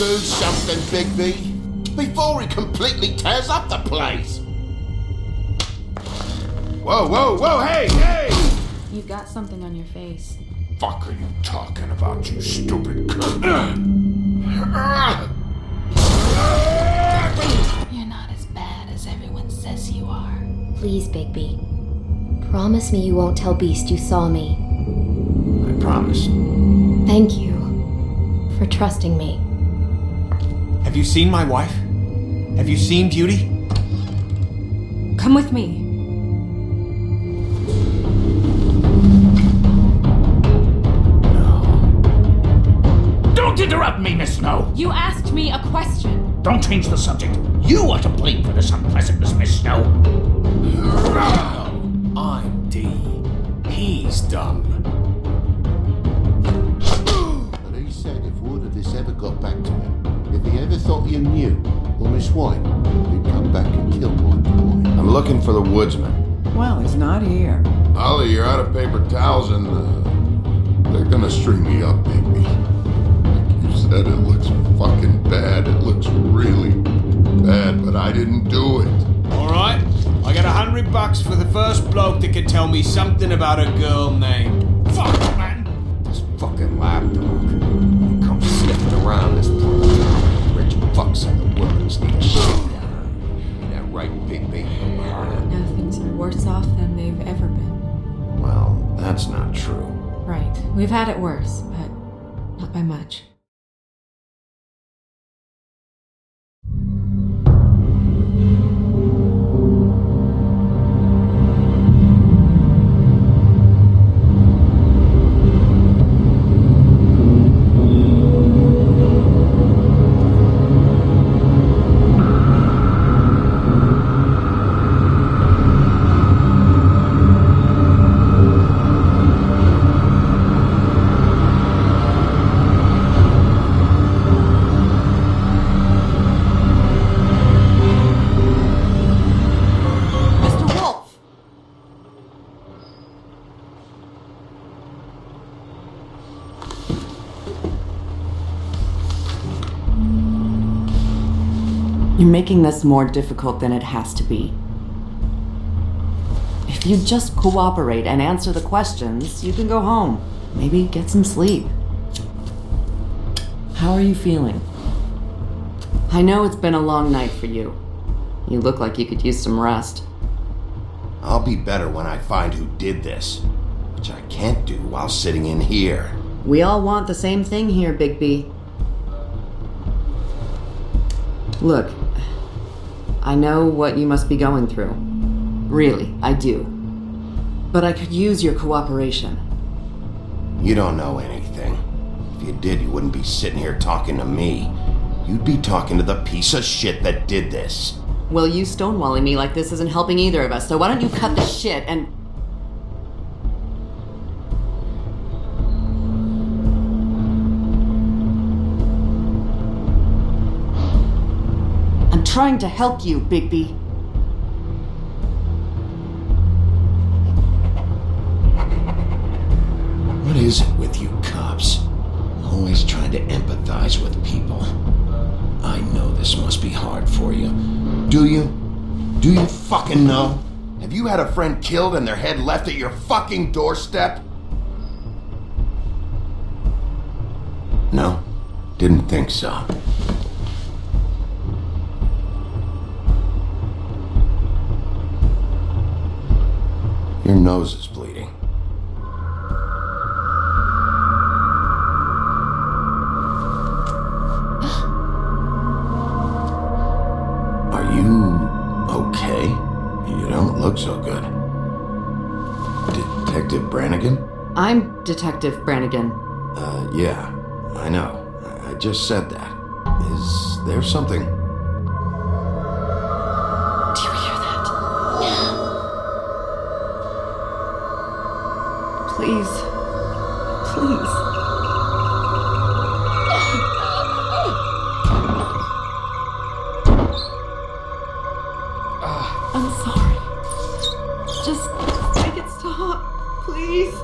Do something, Bigby, before he completely tears up the place. Whoa, whoa, whoa, hey, hey! You've got something on your face. Fuck are you talking about, you stupid cunt? You're not as bad as everyone says you are. Please, Bigby. Promise me you won't tell Beast you saw me. I promise. Thank you for trusting me. Have you seen my wife? Have you seen Beauty? Come with me. Don't interrupt me, Miss Snow! You asked me a question. Don't change the subject. You are to blame for this unpleasantness, Miss Snow. No, I'm D. He's dumb. But he said if word of this ever got back to him, if he ever thought you knew, or Miss White, he'd come back and kill my boy. I'm looking for the woodsman. Well, he's not here. Ollie, you're out of paper towels and they're gonna string me up, baby. Like you said, it looks fucking bad. It looks really bad, but I didn't do it. Alright, I got $100 for the first bloke that can tell me something about a girl named... Fuck, man! This fucking lapdog. He comes sniffing around this poor town. Rich fucks in the woods need a shit down. Ain't that right, Bigby? Now things are worse off than they've ever been. Well, that's not true. Right. We've had it worse, but not by much. You're making this more difficult than it has to be. If you just cooperate and answer the questions, you can go home. Maybe get some sleep. How are you feeling? I know it's been a long night for you. You look like you could use some rest. I'll be better when I find who did this, which I can't do while sitting in here. We all want the same thing here, Bigby. Look, I know what you must be going through. Really, I do. But I could use your cooperation. You don't know anything. If you did, you wouldn't be sitting here talking to me. You'd be talking to the piece of shit that did this. Well, you stonewalling me like this isn't helping either of us, so why don't you cut the shit and... I'm trying to help you, Bigby. What is it with you cops? Always trying to empathize with people. I know this must be hard for you. Do you? Do you fucking know? Have you had a friend killed and their head left at your fucking doorstep? No, didn't think so. Your nose is bleeding. Are you okay? You don't look so good. Detective Brannigan? I'm Detective Brannigan. Yeah, I know. I just said that. Is there something? Do you hear that? Please. Please. I'm sorry. Just make it stop, please.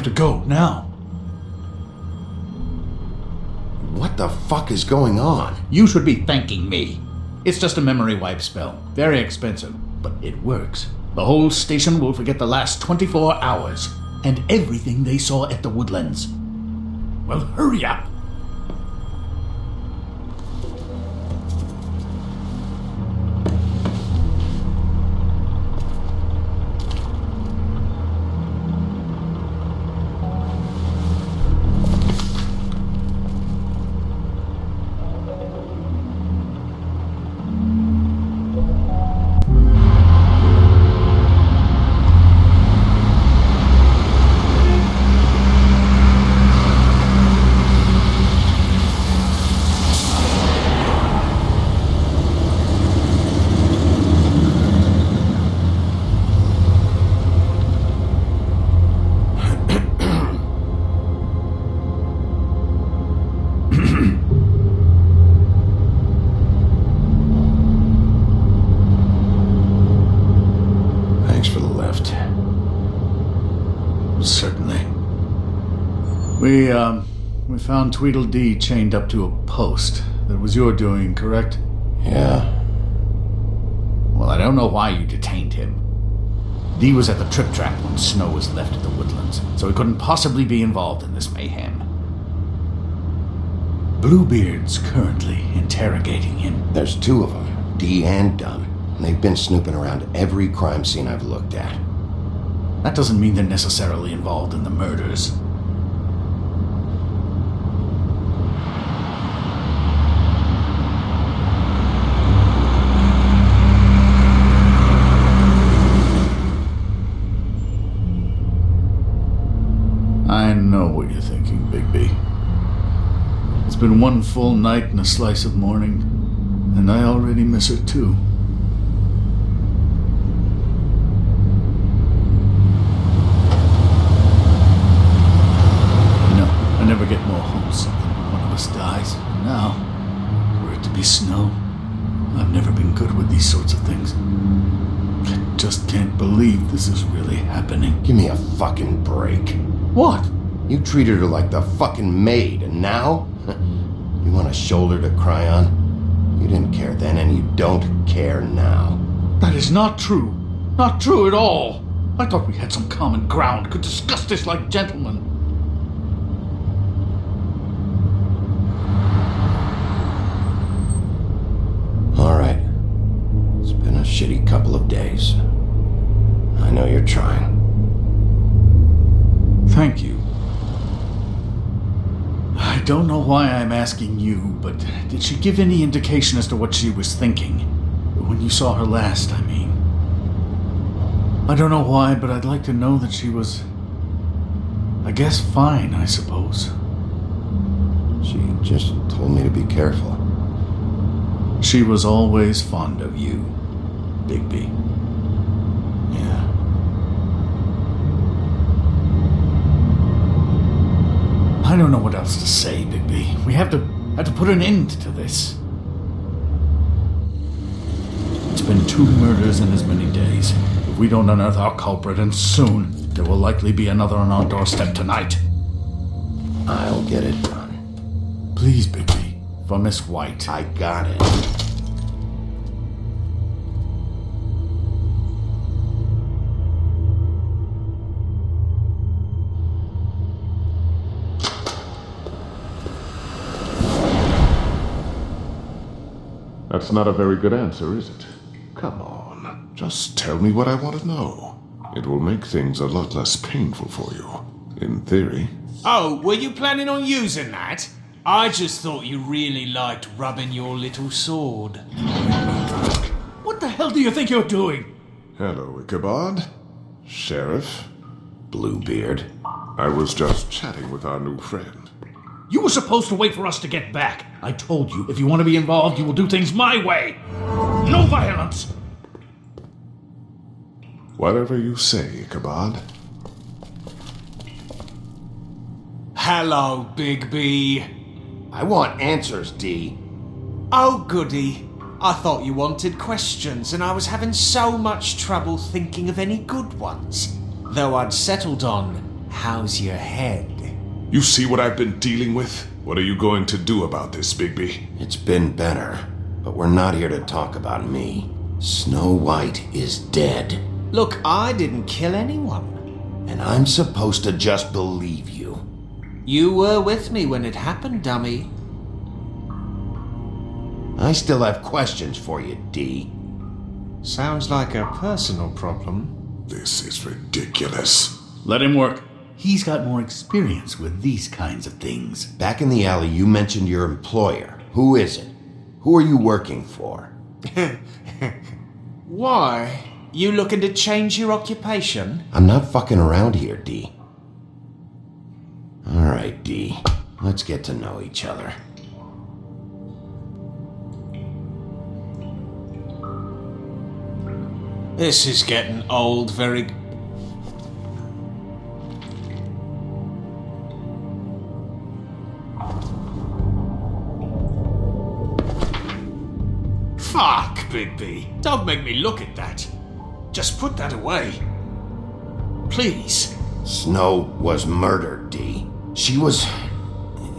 to go, now. What the fuck is going on? You should be thanking me. It's just a memory wipe spell. Very expensive, but it works. The whole station will forget the last 24 hours and everything they saw at the Woodlands. Well, hurry up. Certainly. We found Tweedledee chained up to a post. That was your doing, correct? Yeah. Well, I don't know why you detained him. Dee was at the Trip Trap when Snow was left at the Woodlands, so he couldn't possibly be involved in this mayhem. Bluebeard's currently interrogating him. There's two of them, Dee and Dunn. And they've been snooping around every crime scene I've looked at. That doesn't mean they're necessarily involved in the murders. I know what you're thinking, Bigby. It's been one full night and a slice of morning, and I already miss her too. I never get more homesick than when one of us dies. And now, were it to be Snow, I've never been good with these sorts of things. I just can't believe this is really happening. Give me a fucking break. What? You treated her like the fucking maid, and now? You want a shoulder to cry on? You didn't care then, and you don't care now. That is not true. Not true at all. I thought we had some common ground, could discuss this like gentlemen. Alright. It's been a shitty couple of days. I know you're trying. Thank you. I don't know why I'm asking you, but did she give any indication as to what she was thinking? When you saw her last, I mean. I don't know why, but I'd like to know that she was, I guess, fine, I suppose. She just told me to be careful. She was always fond of you, Bigby. Yeah. I don't know what else to say, Bigby. We have to put an end to this. It's been 2 murders in as many days. If we don't unearth our culprit, and soon, there will likely be another on our doorstep tonight. I'll get it done. Please, Bigby, for Miss White. I got it. That's not a very good answer, is it? Come on, just tell me what I want to know. It will make things a lot less painful for you, in theory. Oh, were you planning on using that? I just thought you really liked rubbing your little sword. What the hell do you think you're doing? Hello, Ichabod. Sheriff. Bluebeard. I was just chatting with our new friend. You were supposed to wait for us to get back. I told you, if you want to be involved, you will do things my way. No violence! Whatever you say, Ichabod. Hello, Bigby. I want answers, Dee. Oh, goody. I thought you wanted questions, and I was having so much trouble thinking of any good ones. Though I'd settled on, how's your head? You see what I've been dealing with? What are you going to do about this, Bigby? It's been better, but we're not here to talk about me. Snow White is dead. Look, I didn't kill anyone. And I'm supposed to just believe you. You were with me when it happened, dummy. I still have questions for you, D. Sounds like a personal problem. This is ridiculous. Let him work. He's got more experience with these kinds of things. Back in the alley, you mentioned your employer. Who is it? Who are you working for? Why? You looking to change your occupation? I'm not fucking around here, D. Alright, D. Let's get to know each other. This is getting old very... Fuck, Bigby. Don't make me look at that. Just put that away. Please. Snow was murdered, D. She was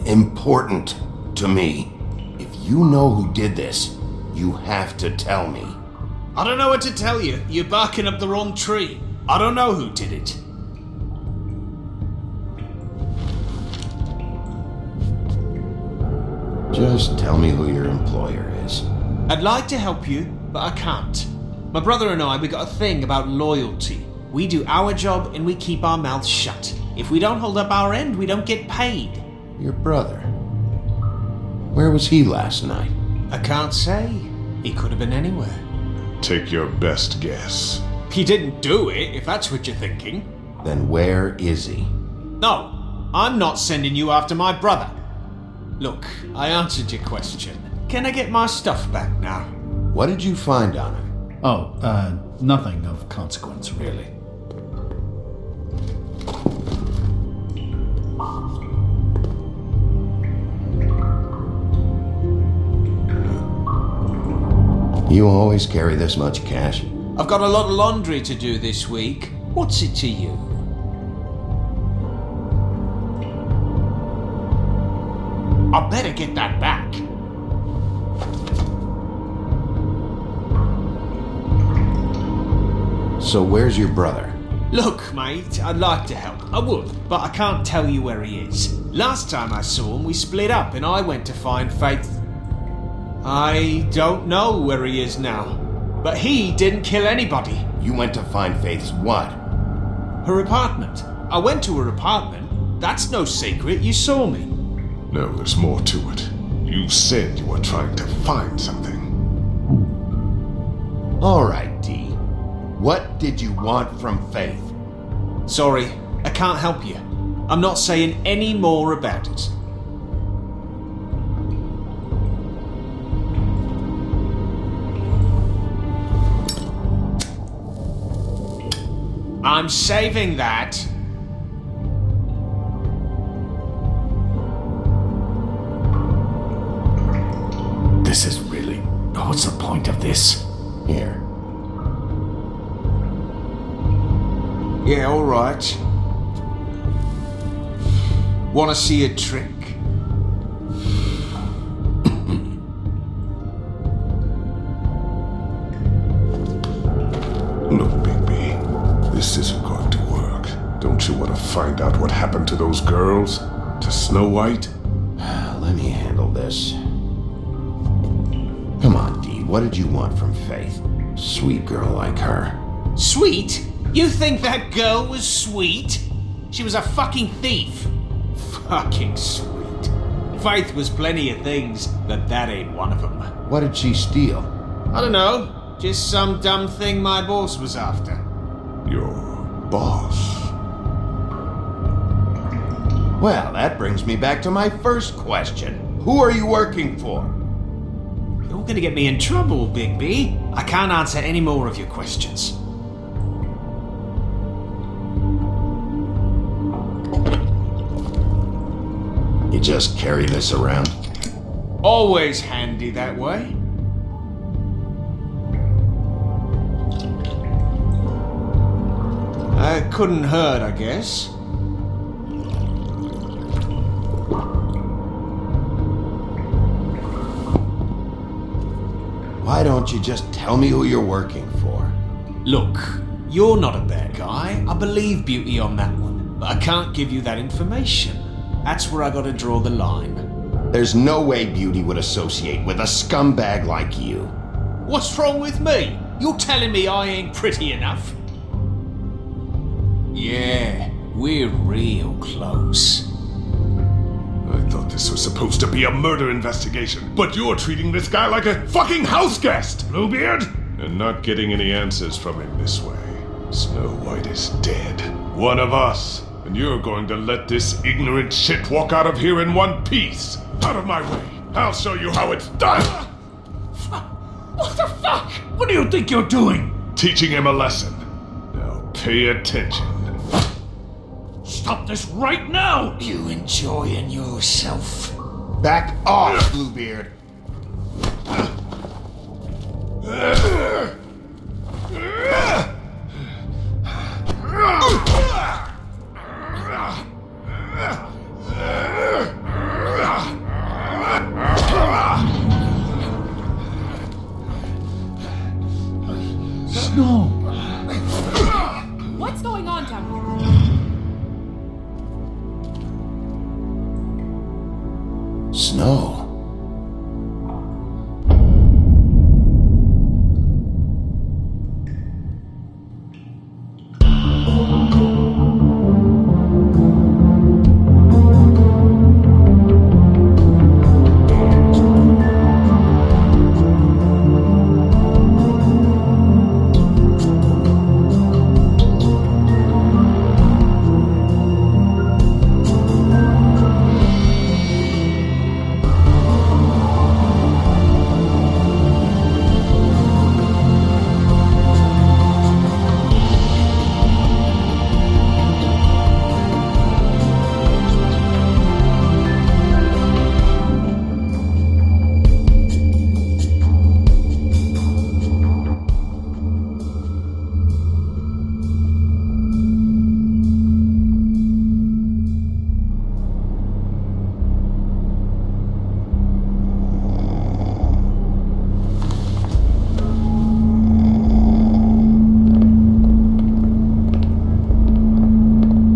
important to me. If you know who did this, you have to tell me. I don't know what to tell you. You're barking up the wrong tree. I don't know who did it. Just tell me who your employer is. I'd like to help you, but I can't. My brother and I, we got a thing about loyalty. We do our job and we keep our mouths shut. If we don't hold up our end, we don't get paid. Your brother. Where was he last night? I can't say. He could have been anywhere. Take your best guess. He didn't do it, if that's what you're thinking. Then where is he? No, I'm not sending you after my brother. Look, I answered your question. Can I get my stuff back now? What did you find on him? Oh, nothing of consequence, really. You always carry this much cash? I've got a lot of laundry to do this week. What's it to you? I better get that back. So where's your brother? Look, mate, I'd like to help. I would, but I can't tell you where he is. Last time I saw him, we split up and I went to find Faith. I don't know where he is now, but he didn't kill anybody. You went to find Faith's what? Her apartment. I went to her apartment. That's no secret. You saw me. No, there's more to it. You said you were trying to find something. Alright, D. What did you want from Faith? Sorry, I can't help you. I'm not saying any more about it. I'm saving that. This is really... What's the point of this? Here. Yeah, alright. Wanna see a trick? Look, Bigby, this isn't going to work. Don't you want to find out what happened to those girls? To Snow White? Let me handle this. Come on, D. What did you want from Faith? Sweet girl like her. Sweet? You think that girl was sweet? She was a fucking thief. Fucking sweet. Faith was plenty of things, but that ain't one of them. What did she steal? I don't know. Just some dumb thing my boss was after. Your boss? Well, that brings me back to my first question. Who are you working for? You're gonna get me in trouble, Bigby. I can't answer any more of your questions. You just carry this around? Always handy that way. Couldn't hurt, I guess. Why don't you just tell me who you're working for? Look, you're not a bad guy. I believe Beauty on that one. But I can't give you that information. That's where I gotta draw the line. There's no way Beauty would associate with a scumbag like you. What's wrong with me? You're telling me I ain't pretty enough? Yeah, we're real close. I thought this was supposed to be a murder investigation, but you're treating this guy like a fucking house guest, Bluebeard! And not getting any answers from him this way. Snow White is dead. One of us. And you're going to let this ignorant shit walk out of here in one piece. Out of my way. I'll show you how it's done. What the fuck? What do you think you're doing? Teaching him a lesson. Now pay attention. Stop this right now! You enjoying yourself? Back off, Bluebeard. Snow! What's going on down here? Snow.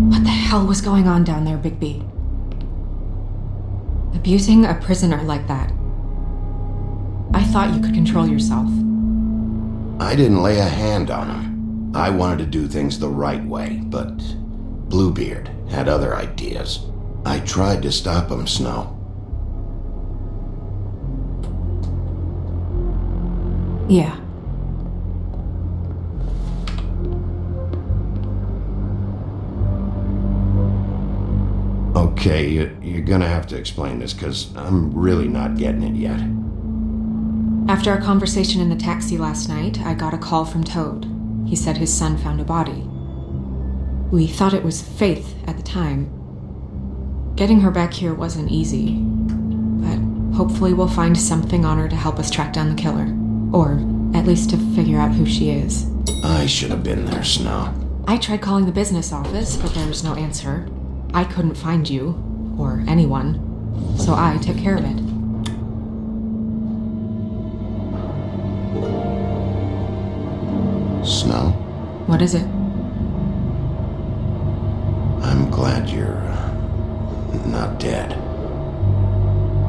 What the hell was going on down there, Bigby? Abusing a prisoner like that. I thought you could control yourself. I didn't lay a hand on him. I wanted to do things the right way, but Bluebeard had other ideas. I tried to stop him, Snow. Yeah. Okay, you're gonna have to explain this, because I'm really not getting it yet. After our conversation in the taxi last night, I got a call from Toad. He said his son found a body. We thought it was Faith at the time. Getting her back here wasn't easy, but hopefully we'll find something on her to help us track down the killer. Or at least to figure out who she is. I should have been there, Snow. I tried calling the business office, but there was no answer. I couldn't find you, or anyone, so I took care of it. Snow, What is it? I'm glad you're not dead.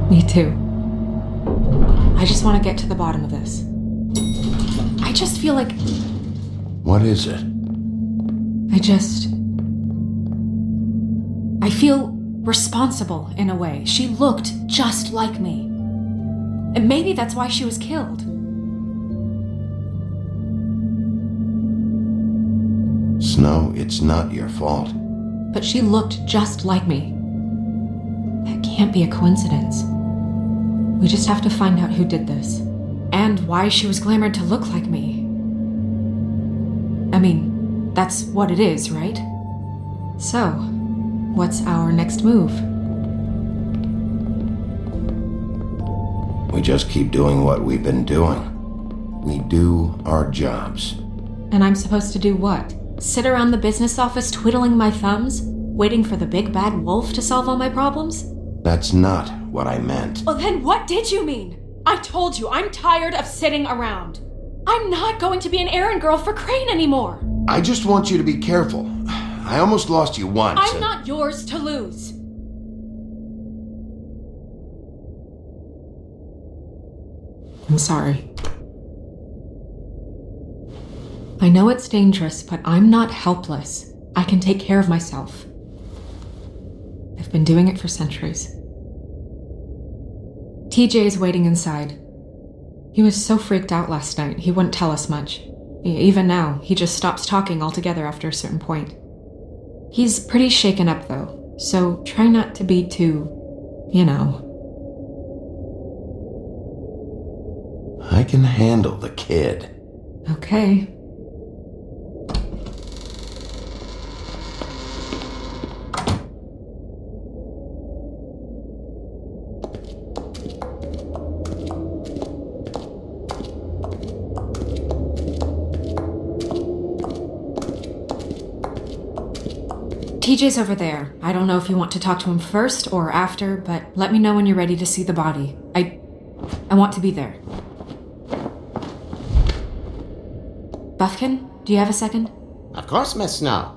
Me too. I just want to get to the bottom of this. I just feel like What is it? I feel responsible in a way. She looked just like me. And maybe that's why she was killed. Snow, it's not your fault. But she looked just like me. That can't be a coincidence. We just have to find out who did this. And why she was glamored to look like me. I mean, that's what it is, right? So, what's our next move? We just keep doing what we've been doing. We do our jobs. And I'm supposed to do what? Sit around the business office twiddling my thumbs, waiting for the big bad wolf to solve all my problems? That's not what I meant. Well, then what did you mean? I told you, I'm tired of sitting around. I'm not going to be an errand girl for Crane anymore. I just want you to be careful. I almost lost you once. I'm not yours to lose. I'm sorry. I know it's dangerous, but I'm not helpless. I can take care of myself. I've been doing it for centuries. TJ is waiting inside. He was so freaked out last night, he wouldn't tell us much. Even now, he just stops talking altogether after a certain point. He's pretty shaken up though, so try not to be too, I can handle the kid. Okay. TJ's over there. I don't know if you want to talk to him first or after, but let me know when you're ready to see the body. I want to be there. Buffkin, do you have a second? Of course, Miss Snow.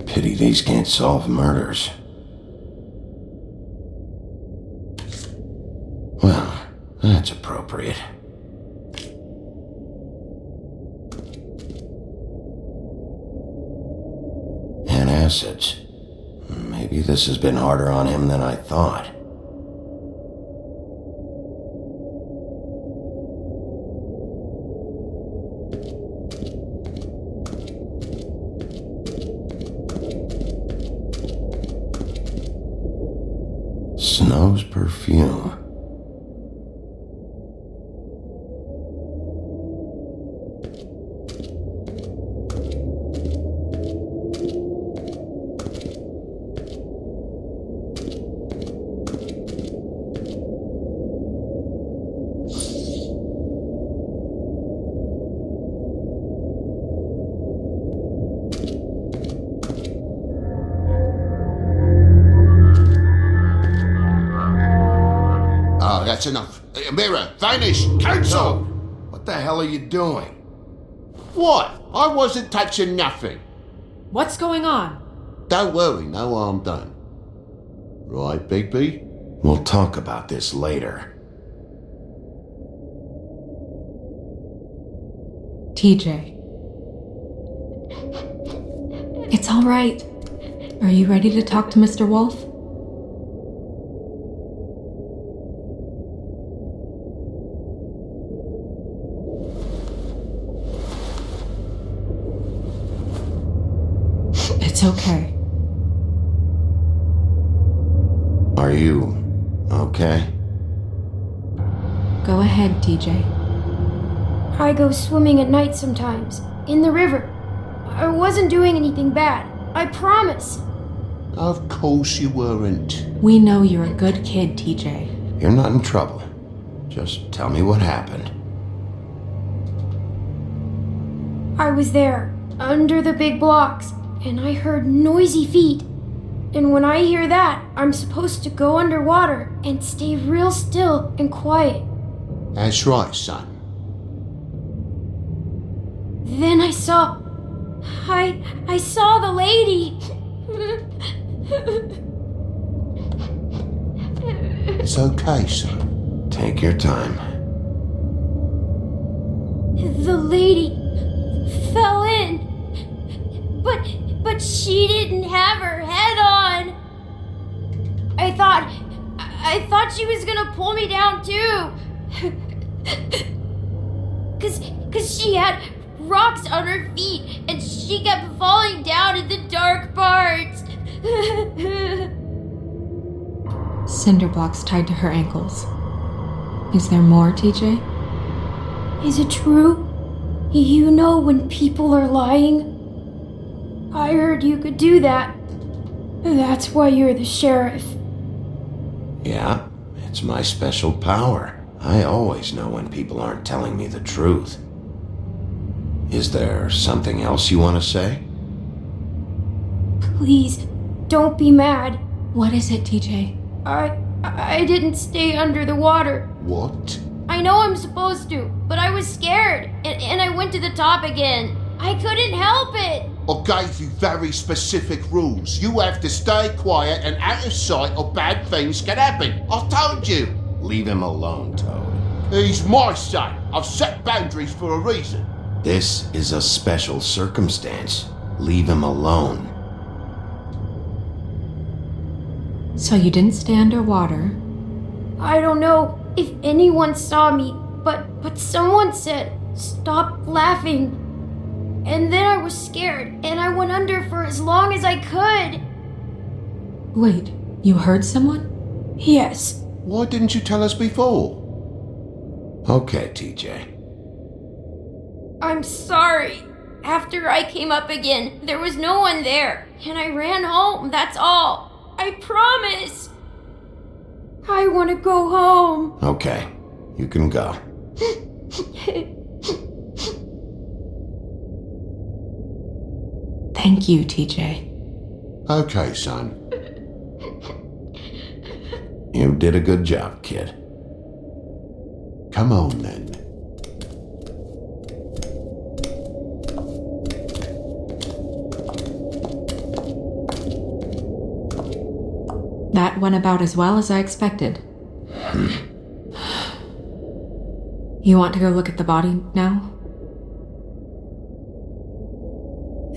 Pity these can't solve murders. Well, that's appropriate. And acids. Maybe this has been harder on him than I thought. Snow's perfume. That's enough. Mirror, vanish, cancel! What the hell are you doing? What? I wasn't touching nothing. What's going on? Don't worry, no harm done. Right, Bigby? We'll talk about this later. TJ. It's all right. Are you ready to talk to Mr. Wolf? It's okay. Are you okay? Go ahead, TJ. I go swimming at night sometimes, in the river. I wasn't doing anything bad, I promise. Of course you weren't. We know you're a good kid, TJ. You're not in trouble. Just tell me what happened. I was there, under the big blocks, and I heard noisy feet. And when I hear that, I'm supposed to go underwater and stay real still and quiet. That's right, son. Then I saw the lady. It's okay, son. Take your time. The lady fell in. But she didn't have her head on. I thought she was gonna pull me down too. Cause she had rocks on her feet and she kept falling down in the dark parts. Cinder blocks tied to her ankles. Is there more, TJ? Is it true? You know when people are lying? I heard you could do that. That's why you're the sheriff. Yeah, it's my special power. I always know when people aren't telling me the truth. Is there something else you want to say? Please, don't be mad. What is it, TJ? I didn't stay under the water. What? I know I'm supposed to, but I was scared, and I went to the top again. I couldn't help it. I gave you very specific rules. You have to stay quiet and out of sight or bad things can happen. I told you. Leave him alone, Toad. He's my son. I've set boundaries for a reason. This is a special circumstance. Leave him alone. So you didn't stay underwater? I don't know if anyone saw me, but someone said, "Stop laughing." And then I was scared, and I went under for as long as I could. Wait, you heard someone? Yes. Why didn't you tell us before? Okay, TJ. I'm sorry. After I came up again, there was no one there, and I ran home, that's all. I promise. I want to go home. Okay, you can go. Thank you, TJ. Okay, son. You did a good job, kid. Come on then. That went about as well as I expected. You want to go look at the body now?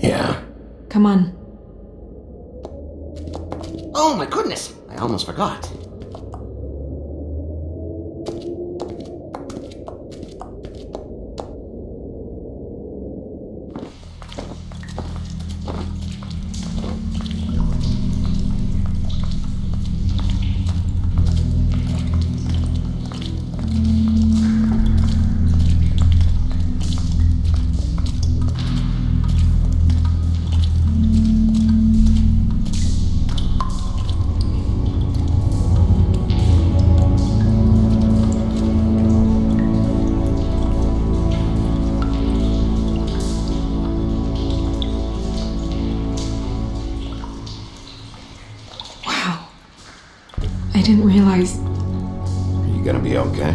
Yeah. Come on. Oh my goodness, I almost forgot. I didn't realize. Are you gonna be okay?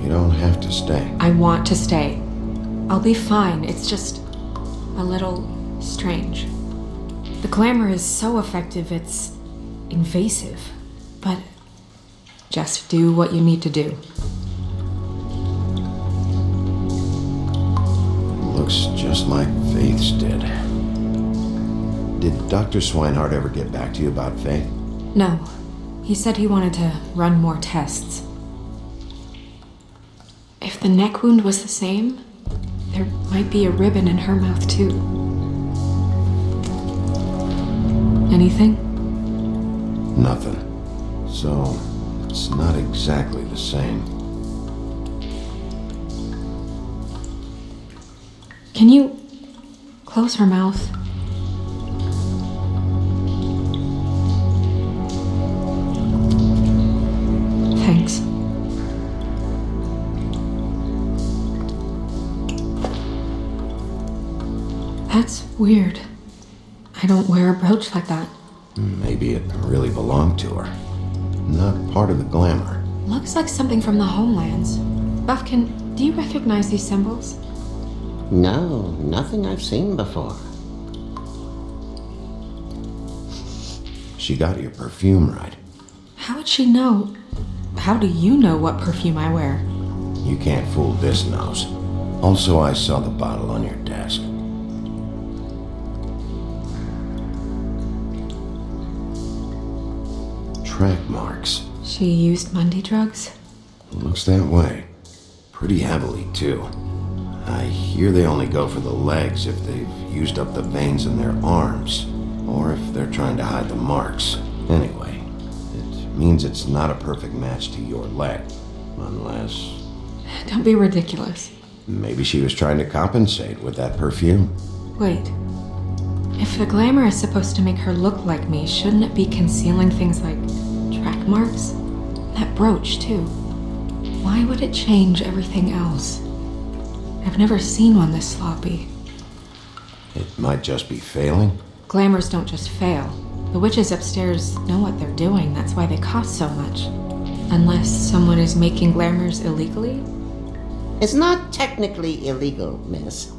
You don't have to stay. I want to stay. I'll be fine. It's just a little strange. The glamour is so effective, it's invasive. But just do what you need to do. Looks just like Faith's did. Did Dr. Swinehart ever get back to you about Faith? No. He said he wanted to run more tests. If the neck wound was the same, there might be a ribbon in her mouth too. Anything? Nothing. So, it's not exactly the same. Can you close her mouth? Thanks. That's weird. I don't wear a brooch like that. Maybe it really belonged to her. Not part of the glamour. Looks like something from the homelands. Buffkin, do you recognize these symbols? No, nothing I've seen before. She got your perfume right. How would she know? How do you know what perfume I wear? You can't fool this nose. Also, I saw the bottle on your desk. Track marks. She used Mundy drugs? Looks that way. Pretty heavily, too. I hear they only go for the legs if they've used up the veins in their arms, or if they're trying to hide the marks. Anyway, it means it's not a perfect match to your leg, unless... Don't be ridiculous. Maybe she was trying to compensate with that perfume. Wait. If the glamour is supposed to make her look like me, shouldn't it be concealing things like track marks? That brooch, too. Why would it change everything else? I've never seen one this sloppy. It might just be failing. glamours don't just fail. The witches upstairs know what they're doing, that's why they cost so much. Unless someone is making glamours illegally? It's not technically illegal, miss.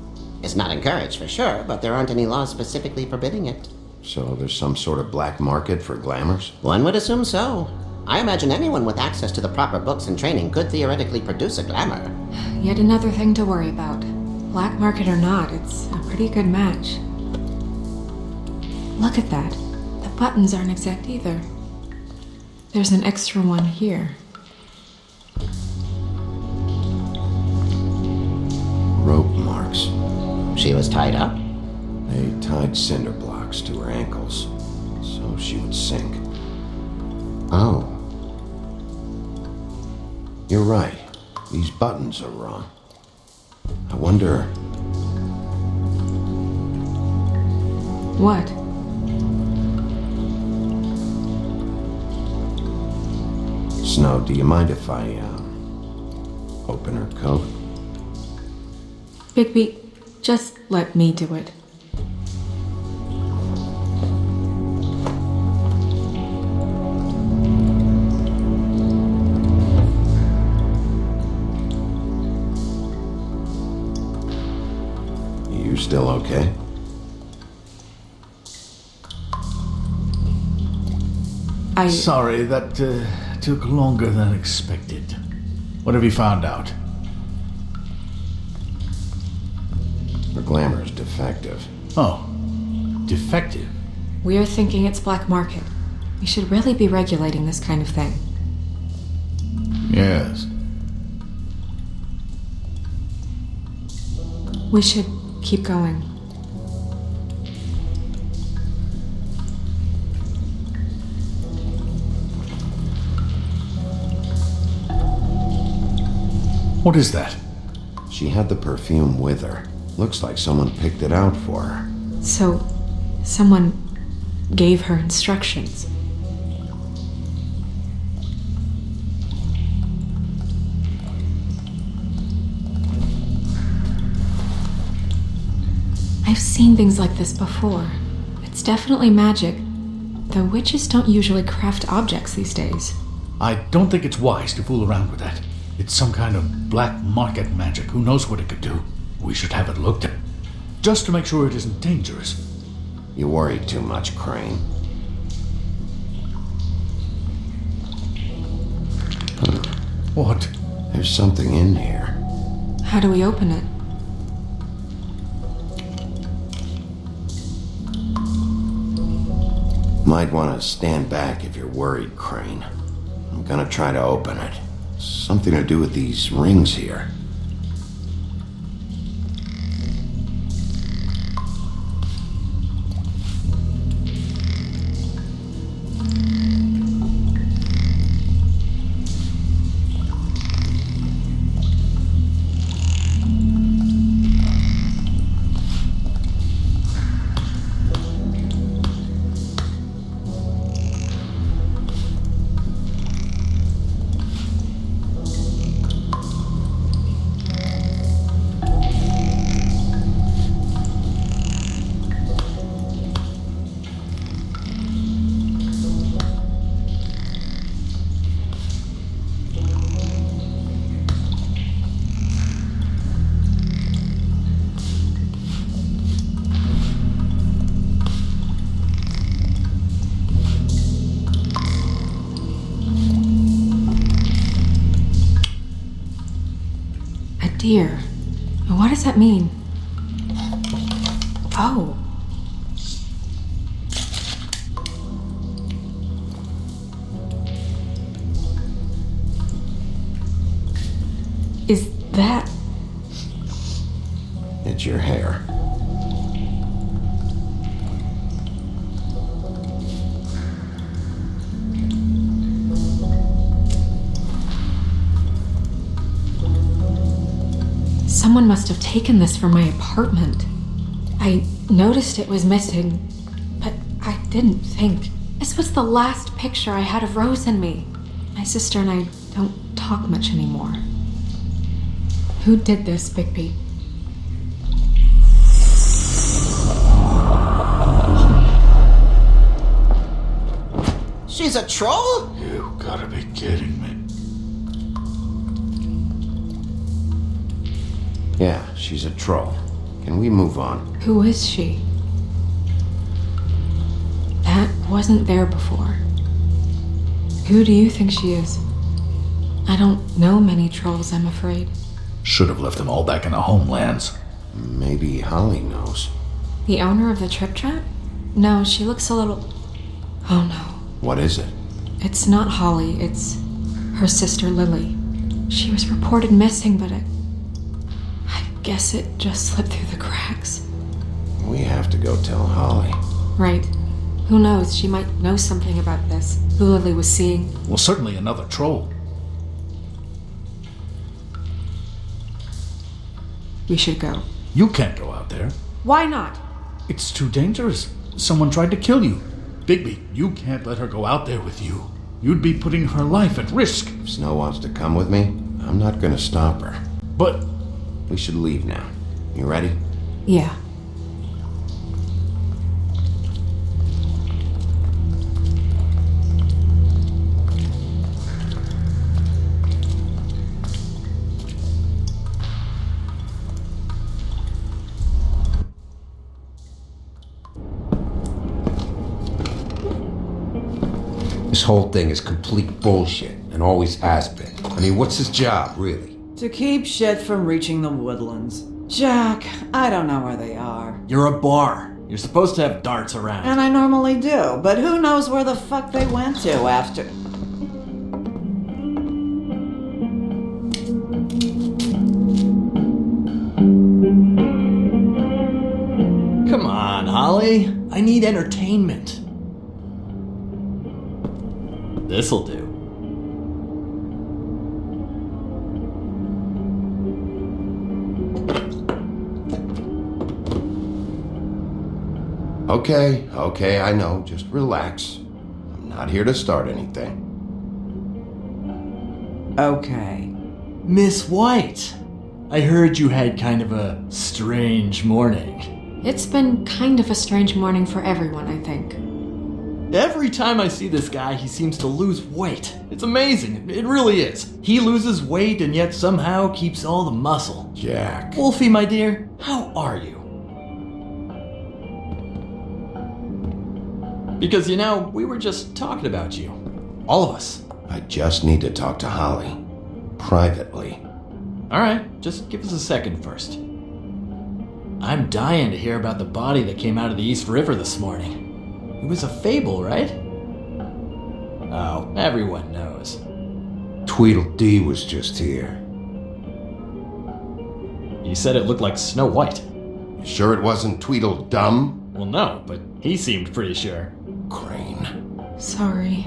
It's not encouraged for sure, but there aren't any laws specifically forbidding it. So there's some sort of black market for glamours? One would assume so. I imagine anyone with access to the proper books and training could theoretically produce a glamour. Yet another thing to worry about. Black market or not, it's a pretty good match. Look at that. The buttons aren't exact either. There's an extra one here. Rope marks. She was tied up? They tied cinder blocks to her ankles, so she would sink. Oh. You're right. These buttons are wrong. I wonder... What? Snow, do you mind if I, open her coat? Bigby, just let me do it. You still okay? Sorry, that took longer than expected. What have you found out? Her glamour is defective. Oh, defective? We're thinking it's black market. We should really be regulating this kind of thing. Yes. We should keep going. What is that? She had the perfume with her. Looks like someone picked it out for her. So, someone gave her instructions. I've seen things like this before. It's definitely magic. The witches don't usually craft objects these days. I don't think it's wise to fool around with that. It's some kind of black market magic. Who knows what it could do? We should have it looked at. Just to make sure it isn't dangerous. You worry too much, Crane. What? There's something in here. How do we open it? Might want to stand back if you're worried, Crane. I'm gonna try to open it. Something to do with these rings here. Dear, what does that mean? Oh. Is that... It's your hair. Someone must have taken this from my apartment. I noticed it was missing, but I didn't think. This was the last picture I had of Rose and me. My sister and I don't talk much anymore. Who did this, Bigby? Oh, She's a troll? You gotta be kidding me. Yeah, she's a troll. Can we move on? Who is she? That wasn't there before. Who do you think she is? I don't know many trolls, I'm afraid. Should have left them all back in the homelands. Maybe Holly knows. The owner of the Trip Trap? No, she looks a little... Oh no. What is it? It's not Holly, it's her sister Lily. She was reported missing, but I guess it just slipped through the cracks. We have to go tell Holly. Right. Who knows, she might know something about this, who Lily was seeing. Well, certainly another troll. We should go. You can't go out there. Why not? It's too dangerous. Someone tried to kill you. Bigby, you can't let her go out there with you. You'd be putting her life at risk. If Snow wants to come with me, I'm not gonna stop her. But we should leave now. You ready? Yeah. This whole thing is complete bullshit, and always has been. I mean, what's his job, really? To keep shit from reaching the woodlands. Jack, I don't know where they are. You're a bar. You're supposed to have darts around. And I normally do, but who knows where the fuck they went to after... Come on, Holly. I need entertainment. This'll do. Okay, I know. Just relax. I'm not here to start anything. Okay. Miss White, I heard you had kind of a strange morning. It's been kind of a strange morning for everyone, I think. Every time I see this guy, he seems to lose weight. It's amazing. It really is. He loses weight and yet somehow keeps all the muscle. Jack. Wolfie, my dear, how are you? Because, you know, we were just talking about you. All of us. I just need to talk to Holly. Privately. Alright, just give us a second first. I'm dying to hear about the body that came out of the East River this morning. It was a fable, right? Oh, everyone knows. Tweedledee was just here. You said it looked like Snow White. You sure it wasn't Tweedledum? Well, no, but he seemed pretty sure. Crane. Sorry.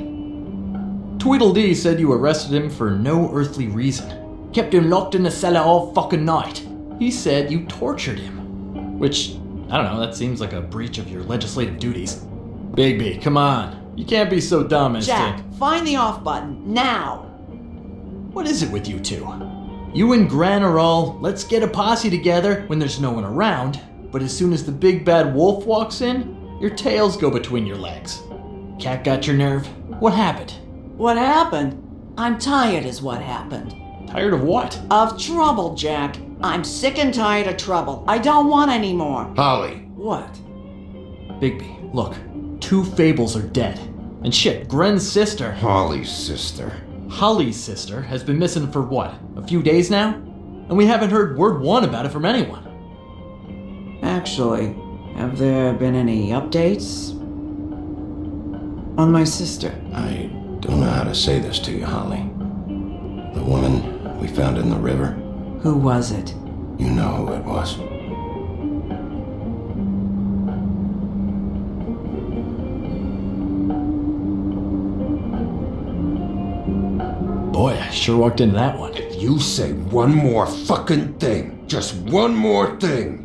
Tweedledee said you arrested him for no earthly reason. Kept him locked in the cellar all fucking night. He said you tortured him. Which, I don't know, that seems like a breach of your legislative duties. Bigby, come on. You can't be so dumb as Jack, to... find the off button, now! What is it with you two? You and Gran are all, let's get a posse together when there's no one around, but as soon as the big bad wolf walks in, your tails go between your legs. Cat got your nerve? What happened? What happened? I'm tired is what happened. Tired of what? Of trouble, Jack. I'm sick and tired of trouble. I don't want any more. Holly. What? Bigby, look. 2 fables are dead. And shit, Gren's sister... Holly's sister. Holly's sister has been missing for what? A few days now? And we haven't heard word one about it from anyone. Actually, have there been any updates? On my sister? I don't know how to say this to you, Holly. The woman we found in the river. Who was it? You know who it was. Boy, I sure walked into that one. If you say one more fucking thing, just one more thing.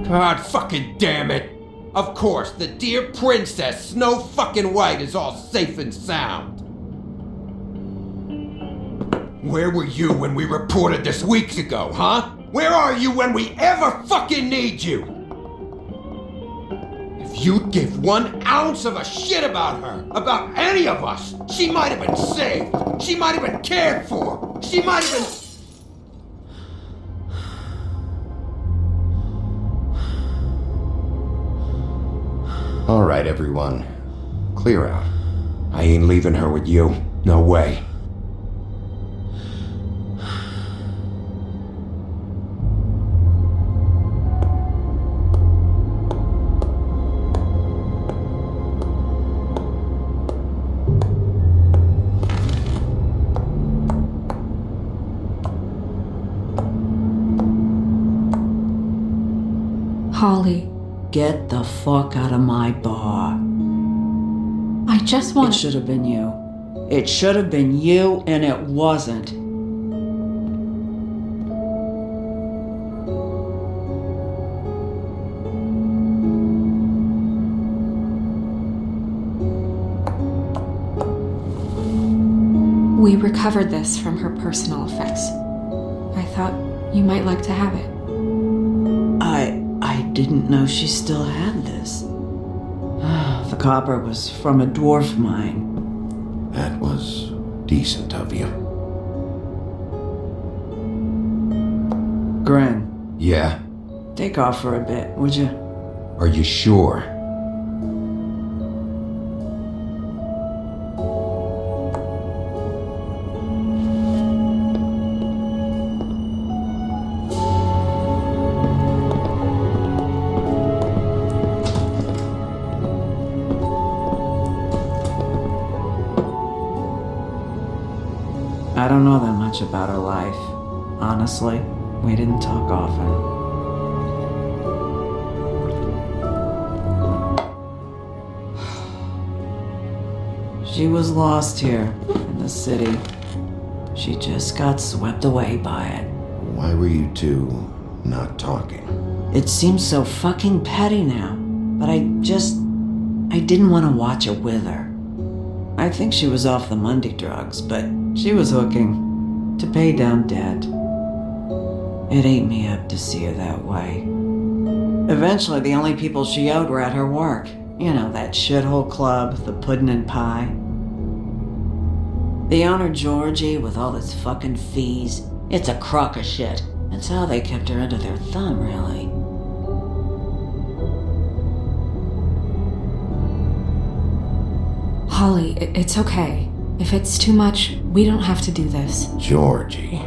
God fucking damn it! Of course, the dear princess Snow fucking White is all safe and sound. Where were you when we reported this weeks ago, huh? Where are you when we ever fucking need you? If you'd give 1 ounce of a shit about her, about any of us, she might have been saved. She might have been cared for. She might have been... All right, everyone. Clear out. I ain't leaving her with you. No way. Holly, Get the fuck out of my bar. I just want... It should have been you. It should have been you, and it wasn't. We recovered this from her personal effects. I thought you might like to have it. I didn't know she still had this. The copper was from a dwarf mine. That was decent of you. Gren, Yeah? take off for a bit, would you? Are you sure? I don't know that much about her life. Honestly, we didn't talk often. She was lost here in the city. She just got swept away by it. Why were you two not talking? It seems so fucking petty now, but I didn't want to watch it with her. I think she was off the Monday drugs, but she was hooking to pay down debt. It ate me up to see her that way. Eventually, the only people she owed were at her work. You know, that shithole club, the Puddin' and Pie. The owner, Georgie, with all his fucking fees, it's a crock of shit. That's how they kept her under their thumb, really. Holly, it's okay. If it's too much, we don't have to do this. Georgie.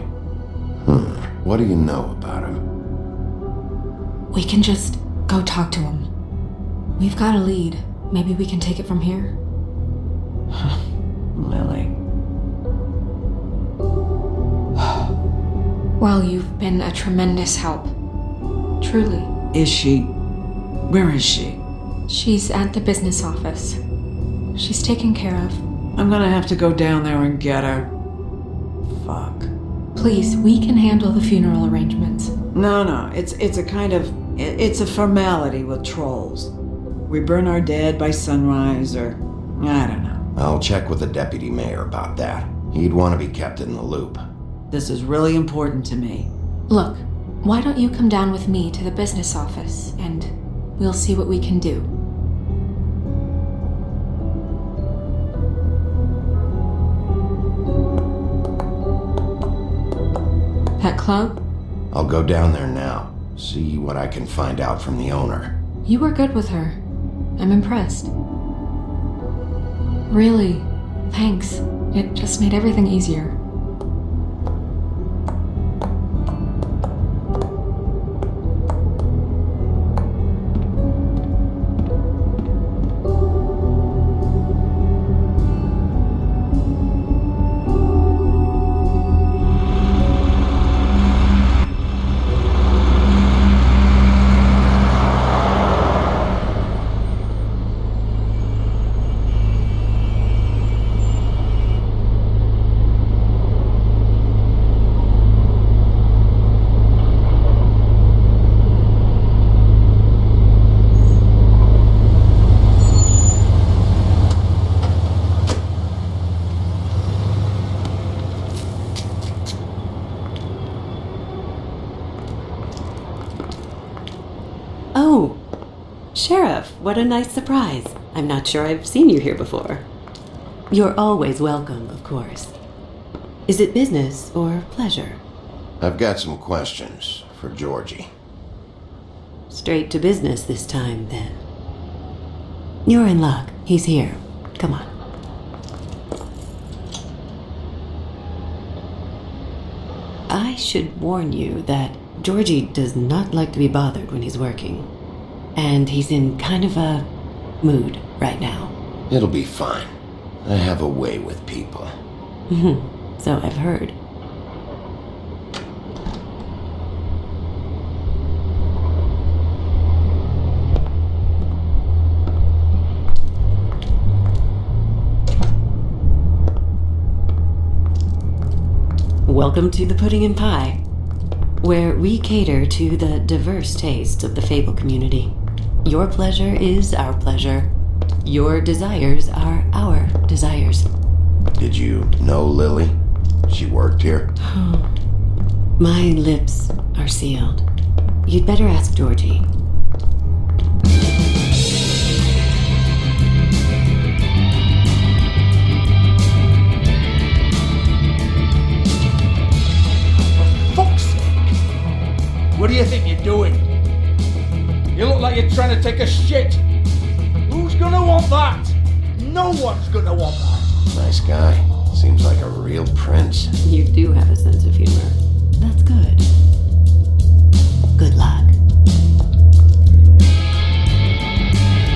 What do you know about him? We can just go talk to him. We've got a lead. Maybe we can take it from here? Lily. Well, you've been a tremendous help. Truly. Is she? Where is she? She's at the business office. She's taken care of. I'm gonna have to go down there and get her. Fuck. Please, we can handle the funeral arrangements. No, it's a kind of... It's a formality with trolls. We burn our dead by sunrise, or... I don't know. I'll check with the deputy mayor about that. He'd want to be kept in the loop. This is really important to me. Look, why don't you come down with me to the business office, and we'll see what we can do. That club? I'll go down there now. See what I can find out from the owner. You were good with her. I'm impressed. Really, thanks. It just made everything easier. Sheriff, what a nice surprise. I'm not sure I've seen you here before. You're always welcome, of course. Is it business or pleasure? I've got some questions for Georgie. Straight to business this time, then. You're in luck. He's here. Come on. I should warn you that Georgie does not like to be bothered when he's working. And he's in kind of a mood right now. It'll be fine. I have a way with people. So I've heard. Welcome to the Pudding and Pie, where we cater to the diverse tastes of the Fable community. Your pleasure is our pleasure. Your desires are our desires. Did you know Lily? She worked here? My lips are sealed. You'd better ask Georgie. What do you think you're doing? You look like you're trying to take a shit. Who's gonna want that? No one's gonna want that. Nice guy. Seems like a real prince. You do have a sense of humor. That's good. Good luck.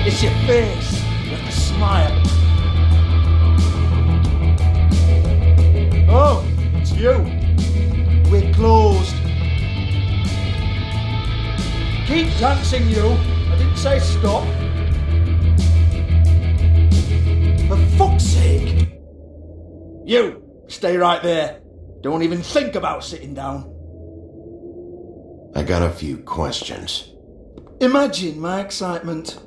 It's your face. You have to smile. Oh, it's you. We're closed. Keep dancing, you. I didn't say stop. For fuck's sake. You, stay right there. Don't even think about sitting down. I got a few questions. Imagine my excitement.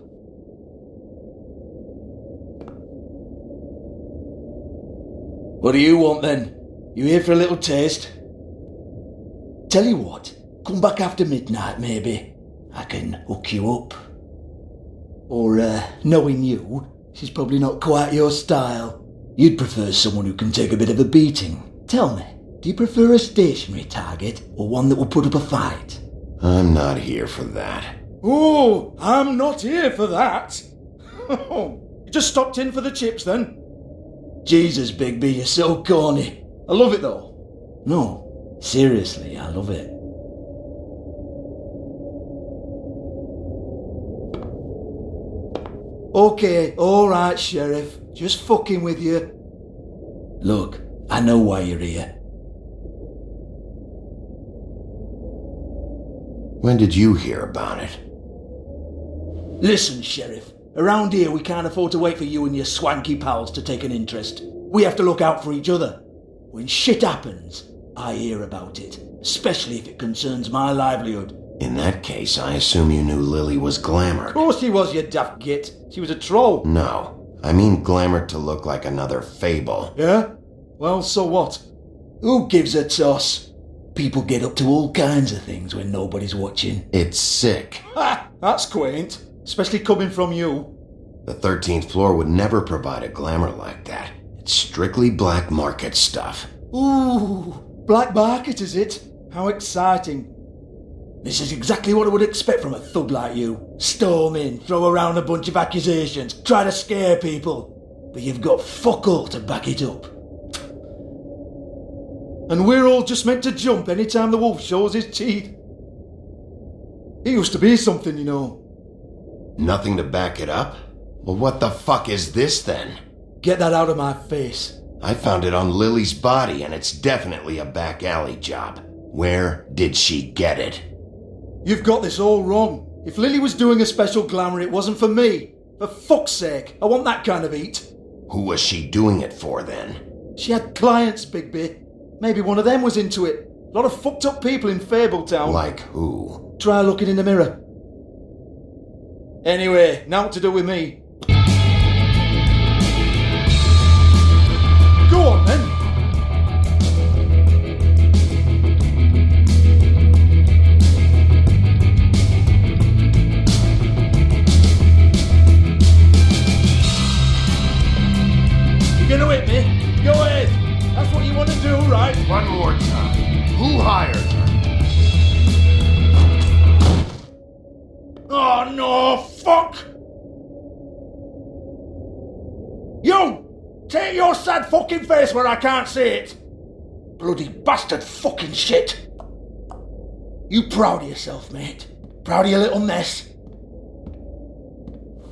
What do you want then? You here for a little taste? Tell you what, come back after midnight maybe. I can hook you up. Or, knowing you, she's probably not quite your style. You'd prefer someone who can take a bit of a beating. Tell me, do you prefer a stationary target or one that will put up a fight? I'm not here for that. Oh, I'm not here for that. You just stopped in for the chips then? Jesus, Bigby, you're so corny. I love it though. No, seriously, I love it. Okay, alright, Sheriff. Just fucking with you. Look, I know why you're here. When did you hear about it? Listen, Sheriff. Around here we can't afford to wait for you and your swanky pals to take an interest. We have to look out for each other. When shit happens, I hear about it. Especially if it concerns my livelihood. In that case, I assume you knew Lily was glamored. Of course she was, you daft git. She was a troll. No, I mean glamored to look like another Fable. Yeah? Well, so what? Who gives a toss? People get up to all kinds of things when nobody's watching. It's sick. Ha! That's quaint. Especially coming from you. The 13th floor would never provide a glamour like that. It's strictly black market stuff. Ooh, black market is it? How exciting. This is exactly what I would expect from a thug like you. Storm in, throw around a bunch of accusations, try to scare people. But you've got fuck all to back it up. And we're all just meant to jump any time the wolf shows his teeth. He used to be something, you know. Nothing to back it up? Well, what the fuck is this then? Get that out of my face. I found it on Lily's body, and it's definitely a back alley job. Where did she get it? You've got this all wrong. If Lily was doing a special glamour, it wasn't for me. For fuck's sake, I want that kind of eat. Who was she doing it for then? She had clients, Bigby. Maybe one of them was into it. A lot of fucked up people in Fabletown. Like who? Try looking in the mirror. Anyway, now what to do with me? Go on then. your sad fucking face where I can't see it! Bloody bastard fucking shit! You proud of yourself, mate? Proud of your little mess?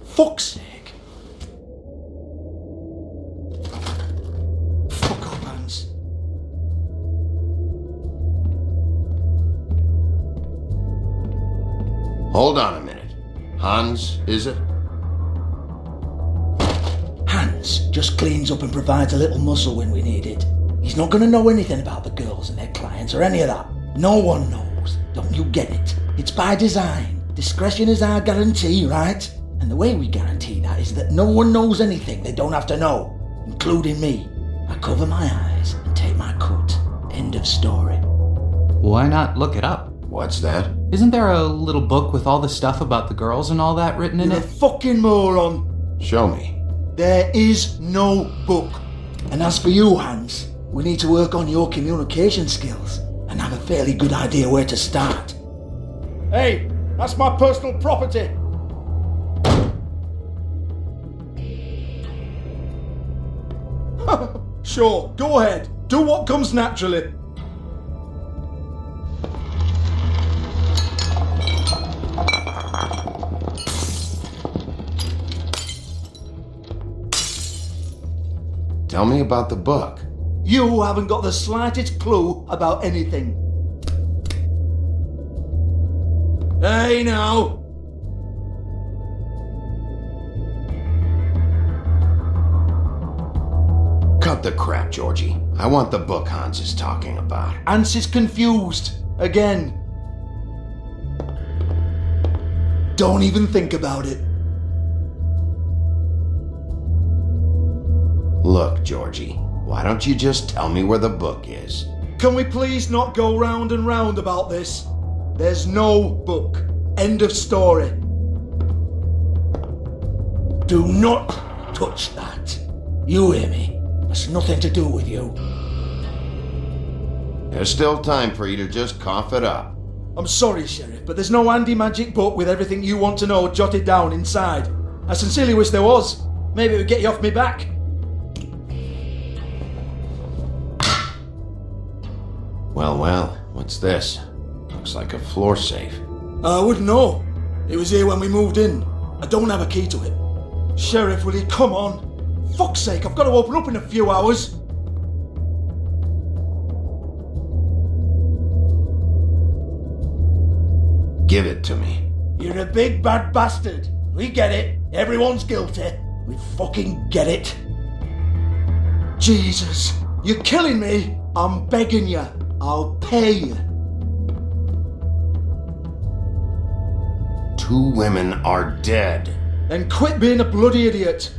Fuck's sake. Fuck off, Hans. Hold on a minute. Hans, is it? Hans just cleans up and provides a little muscle when we need it. He's not gonna know anything about the girls and their clients or any of that. No one knows. Don't you get it? It's by design. Discretion is our guarantee, right? And the way we guarantee that is that no one knows anything they don't have to know, including me. I cover my eyes and take my cut. End of story. Why not look it up? What's that? Isn't there a little book with all the stuff about the girls and all that written in You're it? a fucking moron. Show me. There is no book. And as for you, Hans, we need to work on your communication skills and have a fairly good idea where to start. Hey, that's my personal property. Sure, go ahead. Do what comes naturally. Tell me about the book. You haven't got the slightest clue about anything. Hey now! Cut the crap, Georgie. I want the book Hans is talking about. Hans is confused. Again. Don't even think about it. Look, Georgie, why don't you just tell me where the book is? Can we please not go round and round about this? There's no book. End of story. Do not touch that. You hear me? It's nothing to do with you. There's still time for you to just cough it up. I'm sorry, Sheriff, but there's no handy magic book with everything you want to know jotted down inside. I sincerely wish there was. Maybe it would get you off me back. Well, what's this? Looks like a floor safe. I wouldn't know. It was here when we moved in. I don't have a key to it. Sheriff, will you come on? Fuck's sake, I've got to open up in a few hours. Give it to me. You're a big bad bastard. We get it. Everyone's guilty. We fucking get it. Jesus, you're killing me. I'm begging you. I'll pay you. 2 women are dead. Then quit being a bloody idiot.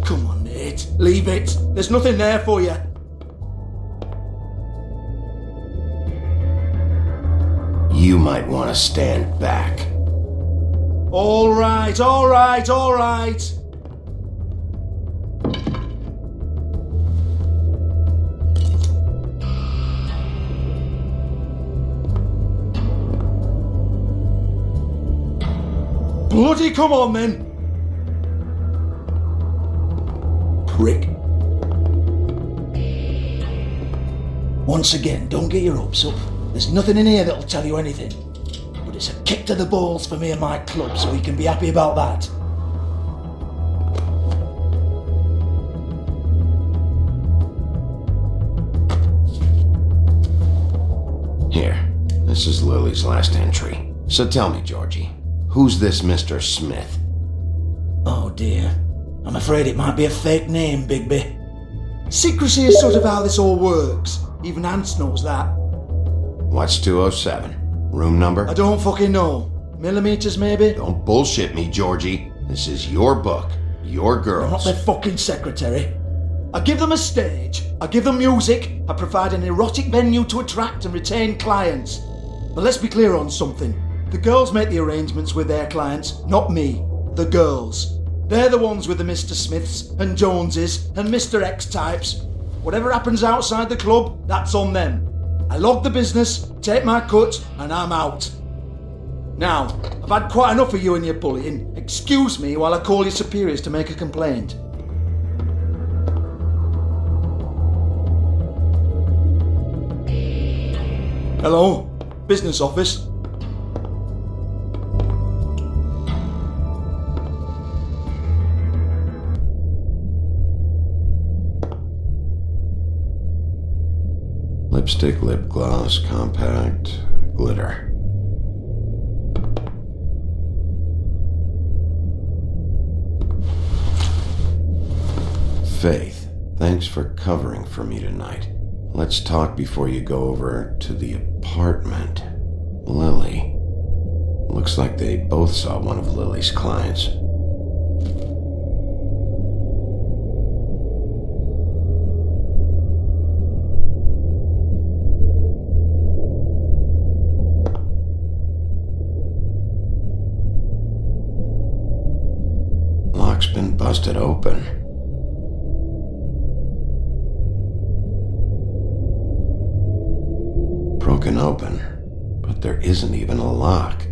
Come on, mate. Leave it. There's nothing there for you. You might want to stand back. All right. Bloody come on then! Prick. Once again, don't get your hopes up. There's nothing in here that'll tell you anything. But it's a kick to the balls for me and my club, so we can be happy about that. Here, this is Lily's last entry. So tell me, Georgie, who's this Mr. Smith? Oh dear. I'm afraid it might be a fake name, Bigby. Secrecy is sort of how this all works. Even Hans knows that. What's 207? Room number? I don't fucking know. Millimeters, maybe? Don't bullshit me, Georgie. This is your book. Your girls. I'm not their fucking secretary. I give them a stage. I give them music. I provide an erotic venue to attract and retain clients. But let's be clear on something. The girls make the arrangements with their clients, not me. The girls. They're the ones with the Mr. Smiths and Joneses and Mr. X types. Whatever happens outside the club, that's on them. I log the business, take my cut, and I'm out. Now, I've had quite enough of you and your bullying. Excuse me while I call your superiors to make a complaint. Hello? Business office? Lipstick, lip gloss, compact, glitter. Faith, thanks for covering for me tonight. Let's talk before you go over to the apartment. Lily. Looks like they both saw one of Lily's clients. Lock's been busted open. Broken open, but there isn't even a lock.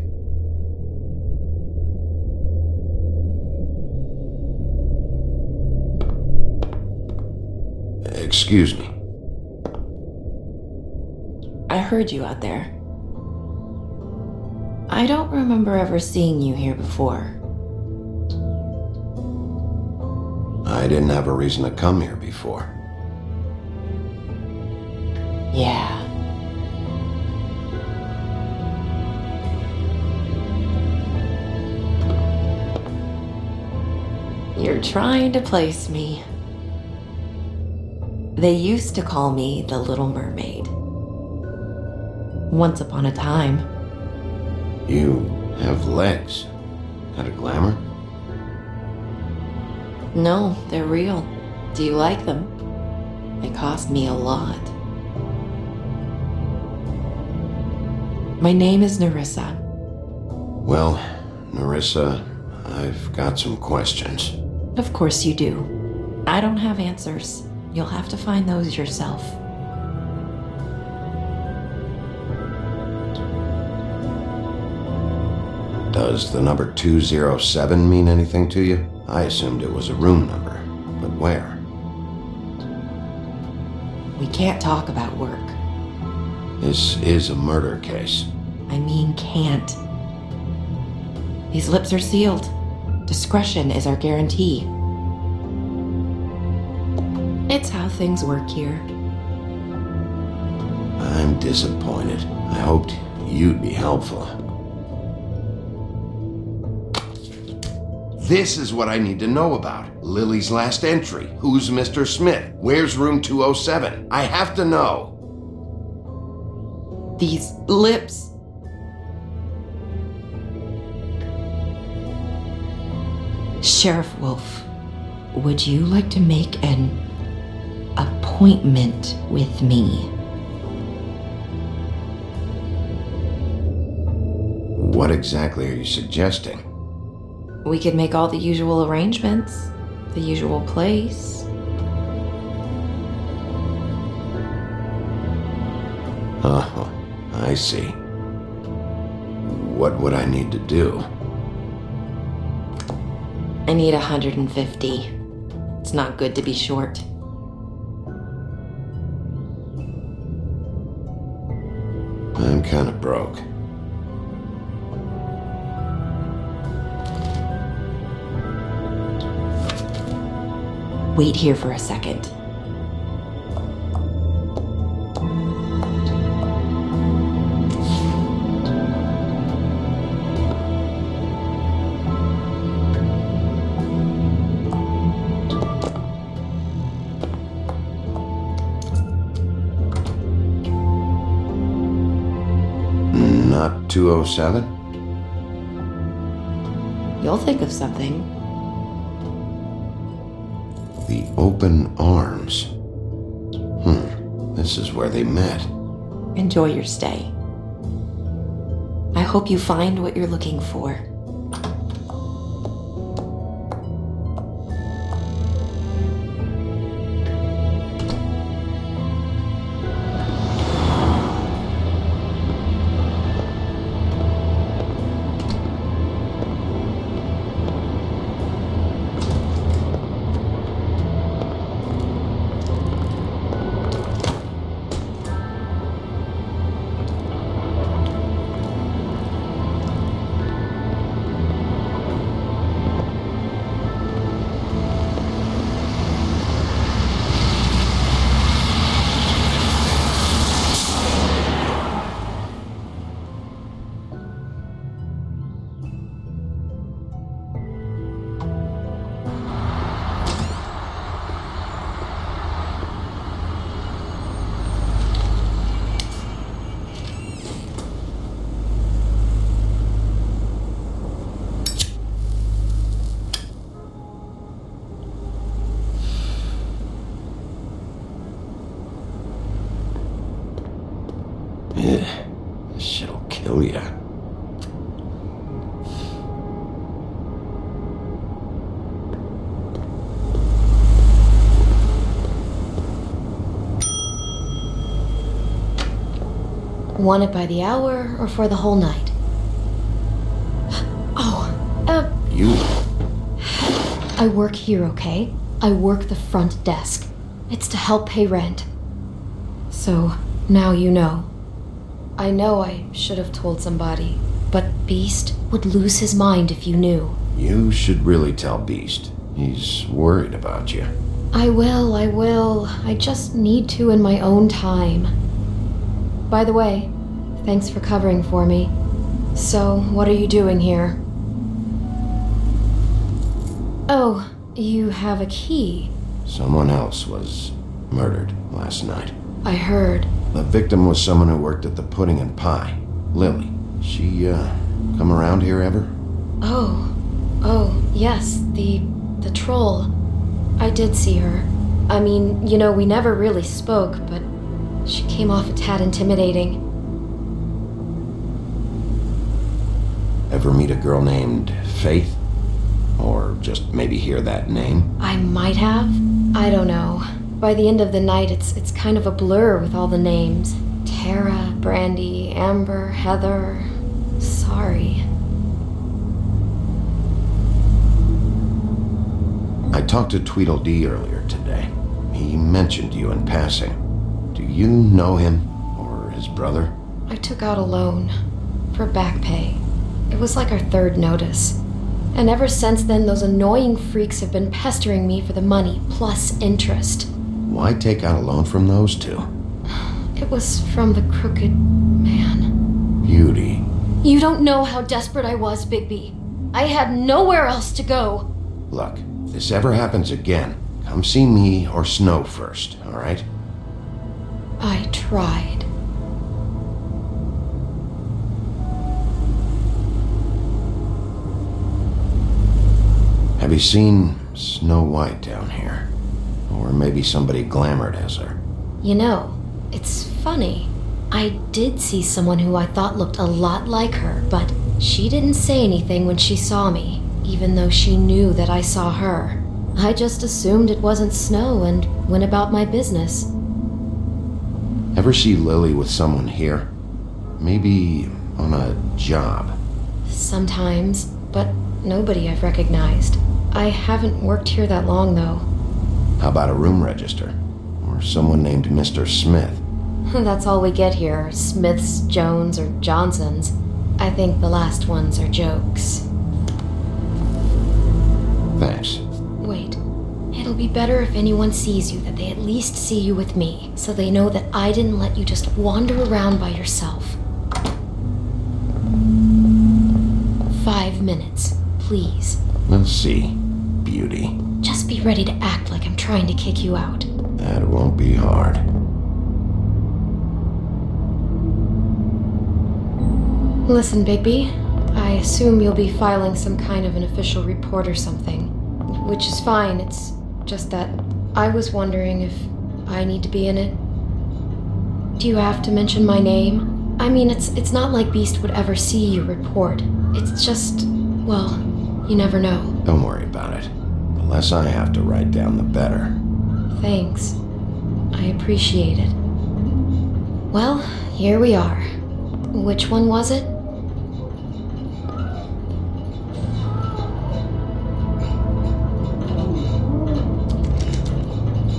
Excuse me. I heard you out there. I don't remember ever seeing you here before. I didn't have a reason to come here before. Yeah. You're trying to place me. They used to call me the Little Mermaid. Once upon a time. You have legs. Got a glamour? No, they're real. Do you like them? They cost me a lot. My name is Nerissa. Well, Nerissa, I've got some questions. Of course you do. I don't have answers. You'll have to find those yourself. Does the number 207 mean anything to you? I assumed it was a room number, but where? We can't talk about work. This is a murder case. I mean can't. These lips are sealed. Discretion is our guarantee. It's how things work here. I'm disappointed. I hoped you'd be helpful. This is what I need to know about. Lily's last entry. Who's Mr. Smith? Where's room 207? I have to know. These lips. Sheriff Wolf, would you like to make an appointment with me? What exactly are you suggesting? We could make all the usual arrangements, the usual place. Oh, I see. What would I need to do? I need 150. It's not good to be short. I'm kind of broke. Wait here for a second. Not 207? You'll think of something. The open arms. This is where they met. Enjoy your stay. I hope you find what you're looking for. kill ya. Want it by the hour or for the whole night? Oh, You... I work here, okay? I work the front desk. It's to help pay rent. So, now you know. I know I should have told somebody, but Beast would lose his mind if you knew. You should really tell Beast. He's worried about you. I will. I just need to in my own time. By the way, thanks for covering for me. So, what are you doing here? Oh, you have a key. Someone else was murdered last night. I heard. The victim was someone who worked at the Pudding and Pie. Lily. She, come around here ever? Oh, yes, the troll. I did see her. I mean, you know, we never really spoke, but she came off a tad intimidating. Ever meet a girl named Faith? Or just maybe hear that name? I might have. I don't know. By the end of the night, it's kind of a blur with all the names. Tara, Brandy, Amber, Heather. Sorry. I talked to Tweedledee earlier today. He mentioned you in passing. Do you know him? Or his brother? I took out a loan. For back pay. It was like our third notice. And ever since then, those annoying freaks have been pestering me for the money, plus interest. Why take out a loan from those two? It was from the crooked man. Beauty. You don't know how desperate I was, Bigby. I had nowhere else to go. Look, if this ever happens again, come see me or Snow first, all right? I tried. Have you seen Snow White down here? Or maybe somebody glamored as her? You know, it's funny. I did see someone who I thought looked a lot like her, but she didn't say anything when she saw me, even though she knew that I saw her. I just assumed it wasn't Snow and went about my business. Ever see Lily with someone here? Maybe on a job? Sometimes, but nobody I've recognized. I haven't worked here that long, though. How about a room register? Or someone named Mr. Smith? That's all we get here, Smiths, Jones, or Johnsons. I think the last ones are jokes. Thanks. Wait. It'll be better if anyone sees you that they at least see you with me, so they know that I didn't let you just wander around by yourself. 5 minutes, please. We'll see, Beauty. Just be ready to act like I'm trying to kick you out. That won't be hard. Listen, Bigby, I assume you'll be filing some kind of an official report or something. Which is fine, it's just that I was wondering if I need to be in it. Do you have to mention my name? I mean, it's not like Beast would ever see your report. It's just, well, you never know. Don't worry about it. The less I have to write down, the better. Thanks. I appreciate it. Well, here we are. Which one was it?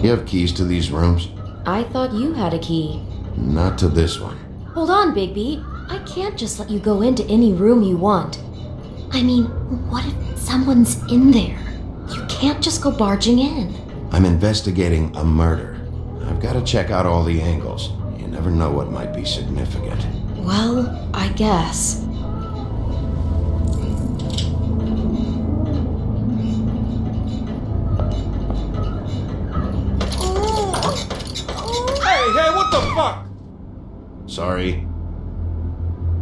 You have keys to these rooms? I thought you had a key. Not to this one. Hold on, Bigby. I can't just let you go into any room you want. I mean, what if someone's in there? You can't just go barging in. I'm investigating a murder. I've got to check out all the angles. You never know what might be significant. Well, I guess. Hey, what the fuck? Sorry.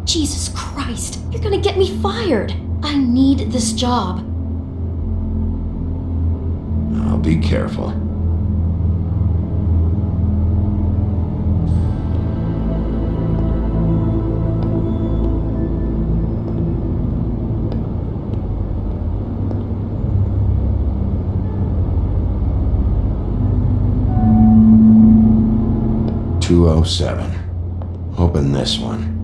Jesus Christ, you're gonna get me fired. I need this job. I'll be careful. 207. Open this one.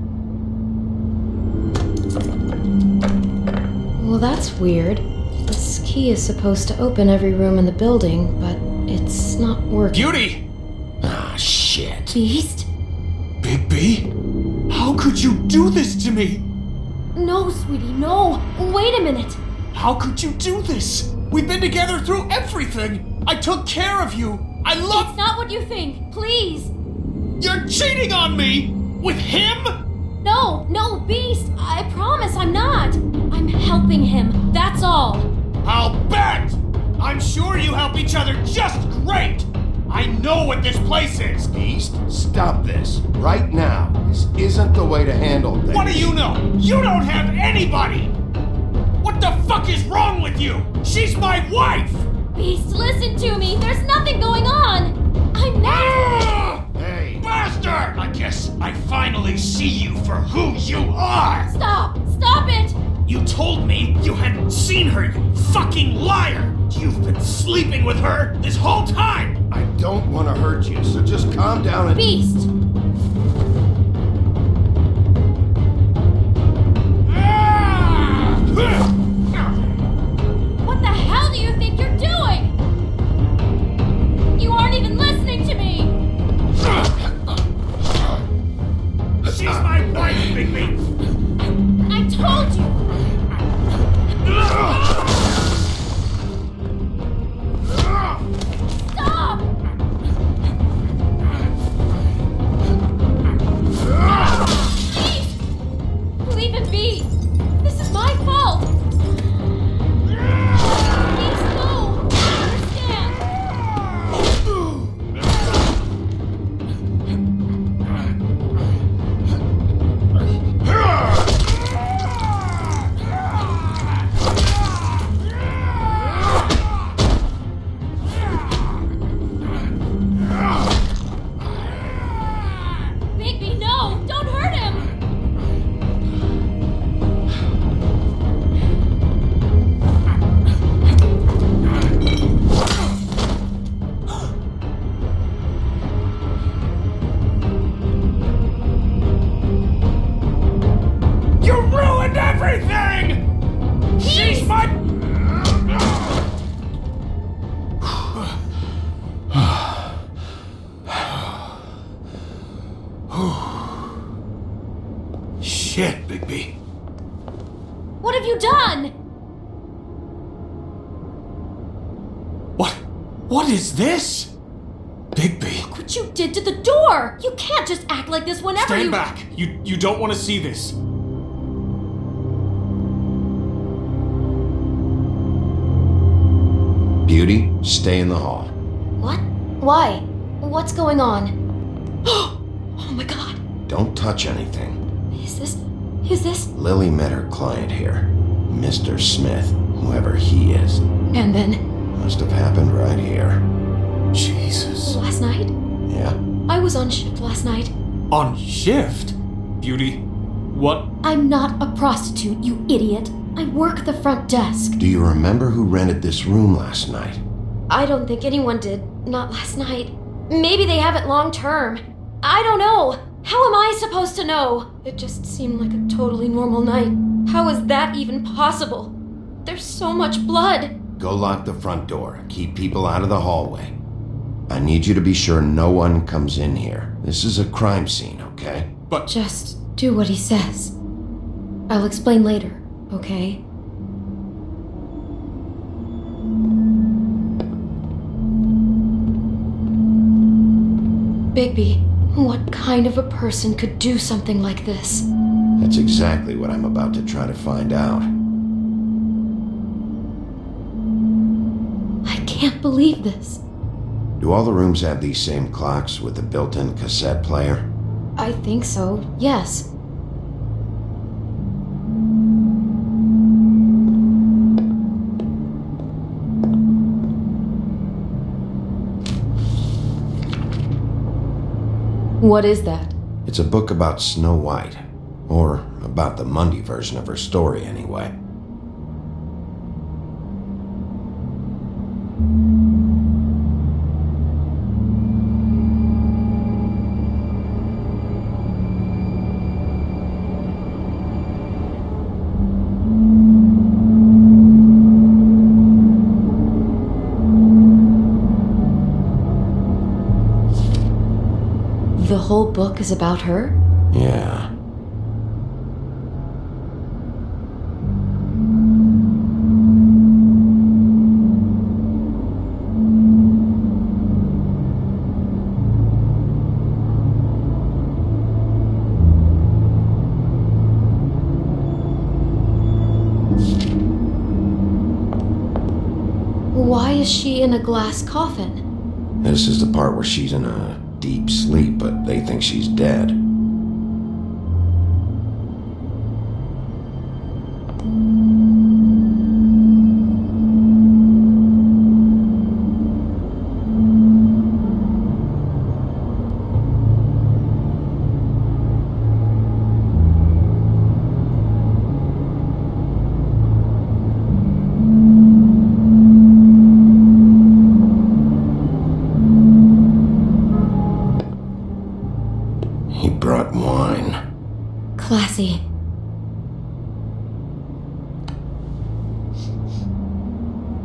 Well, that's weird. This key is supposed to open every room in the building, but it's not working. Beauty! Ah, shit. Beast? Bigby? How could you do this to me? No, sweetie, no. Wait a minute. How could you do this? We've been together through everything. I took care of you. I love... It's not what you think. Please. You're cheating on me! With him? No, Beast. I promise I'm not. I'm helping him. That's all. I'll bet! I'm sure you help each other just great! I know what this place is! Beast, stop this. Right now. This isn't the way to handle things. What do you know? You don't have anybody! What the fuck is wrong with you? She's my wife! Beast, listen to me. There's nothing going on. I'm not... Hey! Bastard! I guess I finally see you for who you are! Stop it! You told me you hadn't seen her, you fucking liar! You've been sleeping with her this whole time! I don't want to hurt you, so just calm down and... Beast! What the hell do you think you're doing? You aren't even listening to me! She's my wife, Bigby! I told you! Stop! Please! Leave it be! This is my fault! Please, no! I understand! Bigby, no! Don't hurt him! You ruined everything! She's my... Shit, Bigby. What have you done? What is this? Bigby. Look what you did to the door! You can't just act like this whenever Stand you... back. You don't want to see this. Beauty, stay in the hall. What? Why? What's going on? Oh my god. Don't touch anything. Is this? Lily met her client here. Mr. Smith, whoever he is. And then? Must have happened right here. Jesus. Last night? Yeah? I was on shift last night. On shift? Beauty, what? I'm not a prostitute, you idiot. I work the front desk. Do you remember who rented this room last night? I don't think anyone did. Not last night. Maybe they have it long term. I don't know. How am I supposed to know? It just seemed like a totally normal night. How is that even possible? There's so much blood. Go lock the front door. Keep people out of the hallway. I need you to be sure no one comes in here. This is a crime scene, okay? But... Just do what he says. I'll explain later, okay? Bigby, what kind of a person could do something like this? That's exactly what I'm about to try to find out. I can't believe this. Do all the rooms have these same clocks with the built-in cassette player? I think so, yes. What is that? It's a book about Snow White. Or about the Mundy version of her story, anyway. The whole book is about her? Yeah. Why is she in a glass coffin? This is the part where she's in a deep sleep, but they think she's dead. He brought wine. Classy.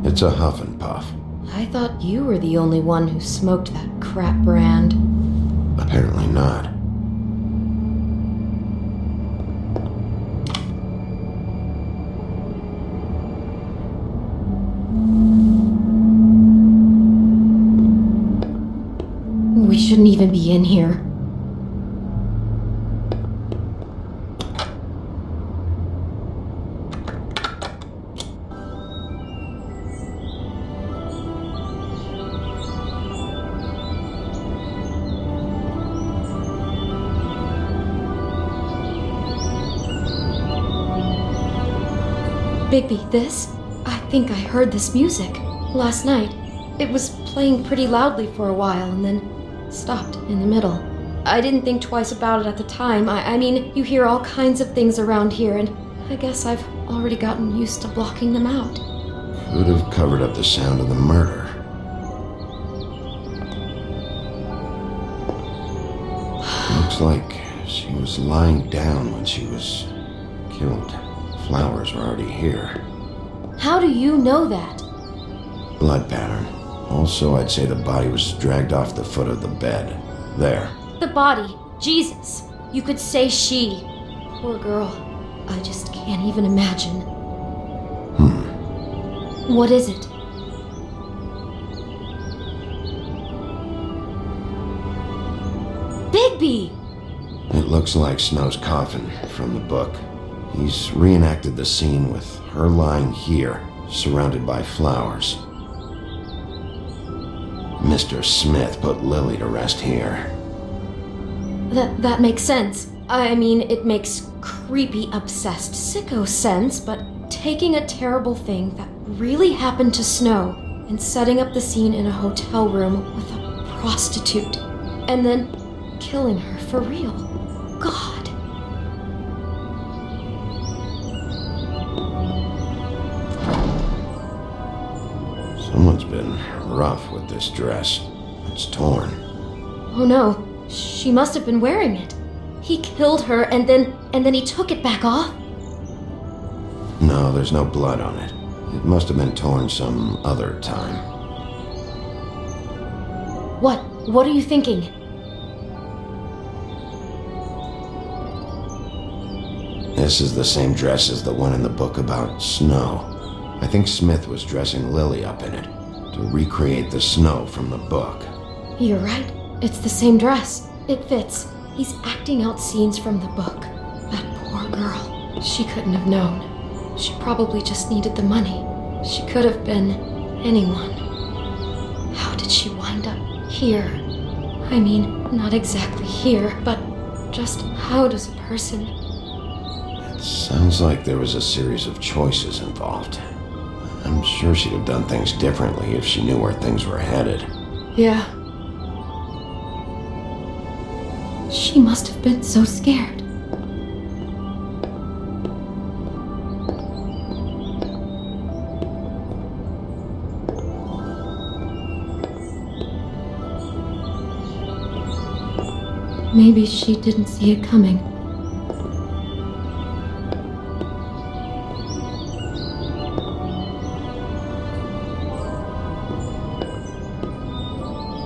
It's a huff and puff. I thought you were the only one who smoked that crap brand. Apparently not. We shouldn't even be in here. Bigby, this? I think I heard this music last night. It was playing pretty loudly for a while and then stopped in the middle. I didn't think twice about it at the time. I mean, you hear all kinds of things around here, and I guess I've already gotten used to blocking them out. Could have covered up the sound of the murder. Looks like she was lying down when she was killed. Flowers were already here. How do you know that? Blood pattern. Also, I'd say the body was dragged off the foot of the bed. There. The body. Jesus. You could say she. Poor girl. I just can't even imagine. What is it? Bigby! It looks like Snow's coffin from the book. He's reenacted the scene with her lying here, surrounded by flowers. Mr. Smith put Lily to rest here. That makes sense. I mean, it makes creepy, obsessed, sicko sense, but taking a terrible thing that really happened to Snow and setting up the scene in a hotel room with a prostitute, and then killing her for real. God. Someone's been rough with this dress. It's torn. Oh no, she must have been wearing it. He killed her and then he took it back off? No, there's no blood on it. It must have been torn some other time. What are you thinking? This is the same dress as the one in the book about Snow. I think Smith was dressing Lily up in it to recreate the Snow from the book. You're right. It's the same dress. It fits. He's acting out scenes from the book. That poor girl. She couldn't have known. She probably just needed the money. She could have been anyone. How did she wind up here? I mean, not exactly here, but just how does a person... Sounds like there was a series of choices involved. I'm sure she'd have done things differently if she knew where things were headed. Yeah. She must have been so scared. Maybe she didn't see it coming.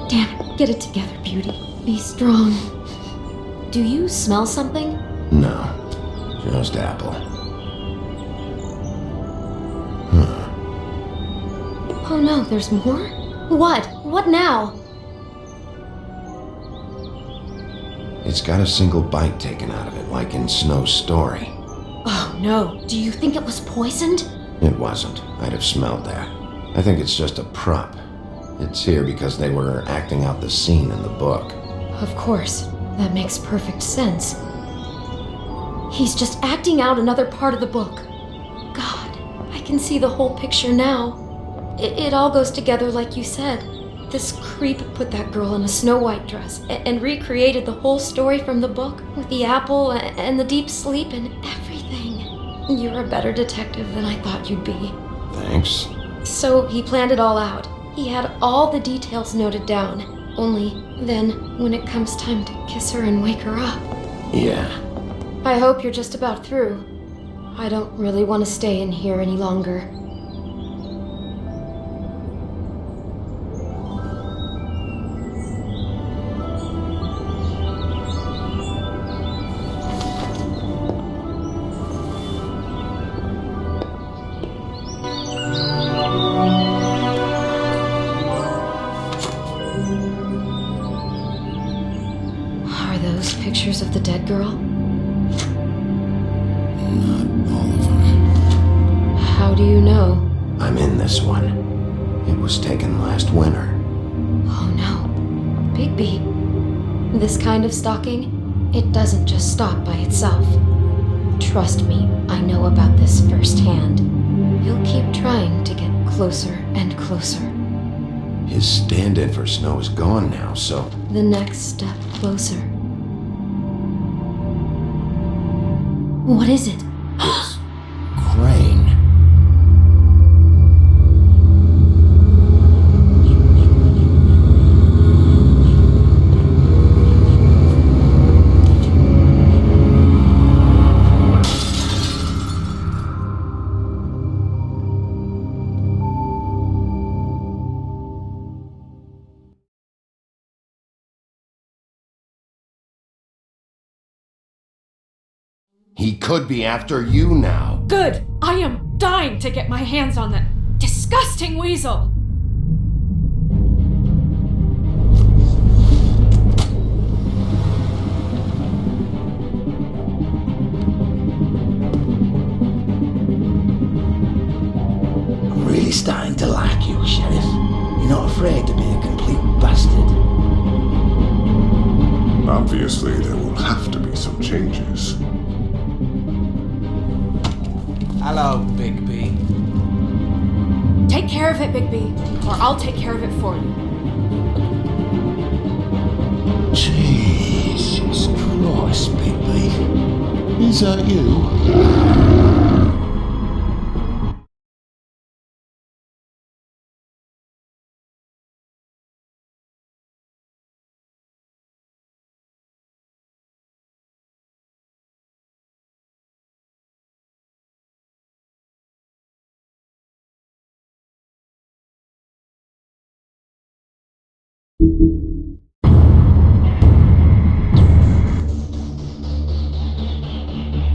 Damn it, get it together, Beauty. Be strong. Do you smell something? No, just apple. Oh no, there's more? What? What now? It's got a single bite taken out of it, like in Snow's story. Oh no, do you think it was poisoned? It wasn't. I'd have smelled that. I think it's just a prop. It's here because they were acting out the scene in the book. Of course, that makes perfect sense. He's just acting out another part of the book. God, I can see the whole picture now. It all goes together like you said. This creep put that girl in a Snow White dress and recreated the whole story from the book with the apple and the deep sleep and everything. You're a better detective than I thought you'd be. Thanks. So he planned it all out. He had all the details noted down. Only then, when it comes time to kiss her and wake her up. Yeah. I hope you're just about through. I don't really want to stay in here any longer. Are those pictures of the dead girl? Not all of them. How do you know? I'm in this one. It was taken last winter. Oh no. Bigby. This kind of stalking, it doesn't just stop by itself. Trust me, I know about this firsthand. He'll keep trying to get closer and closer. His stand-in for Snow is gone now, so... The next step closer. What is it? It's Crane. He could be after you now. Good! I am dying to get my hands on that disgusting weasel! I'm really starting to like you, Sheriff. You're not afraid to be a complete bastard. Obviously, there will have to be some changes. Hello, Bigby. Take care of it, Bigby, or I'll take care of it for you. Jesus Christ, Bigby. Is that you?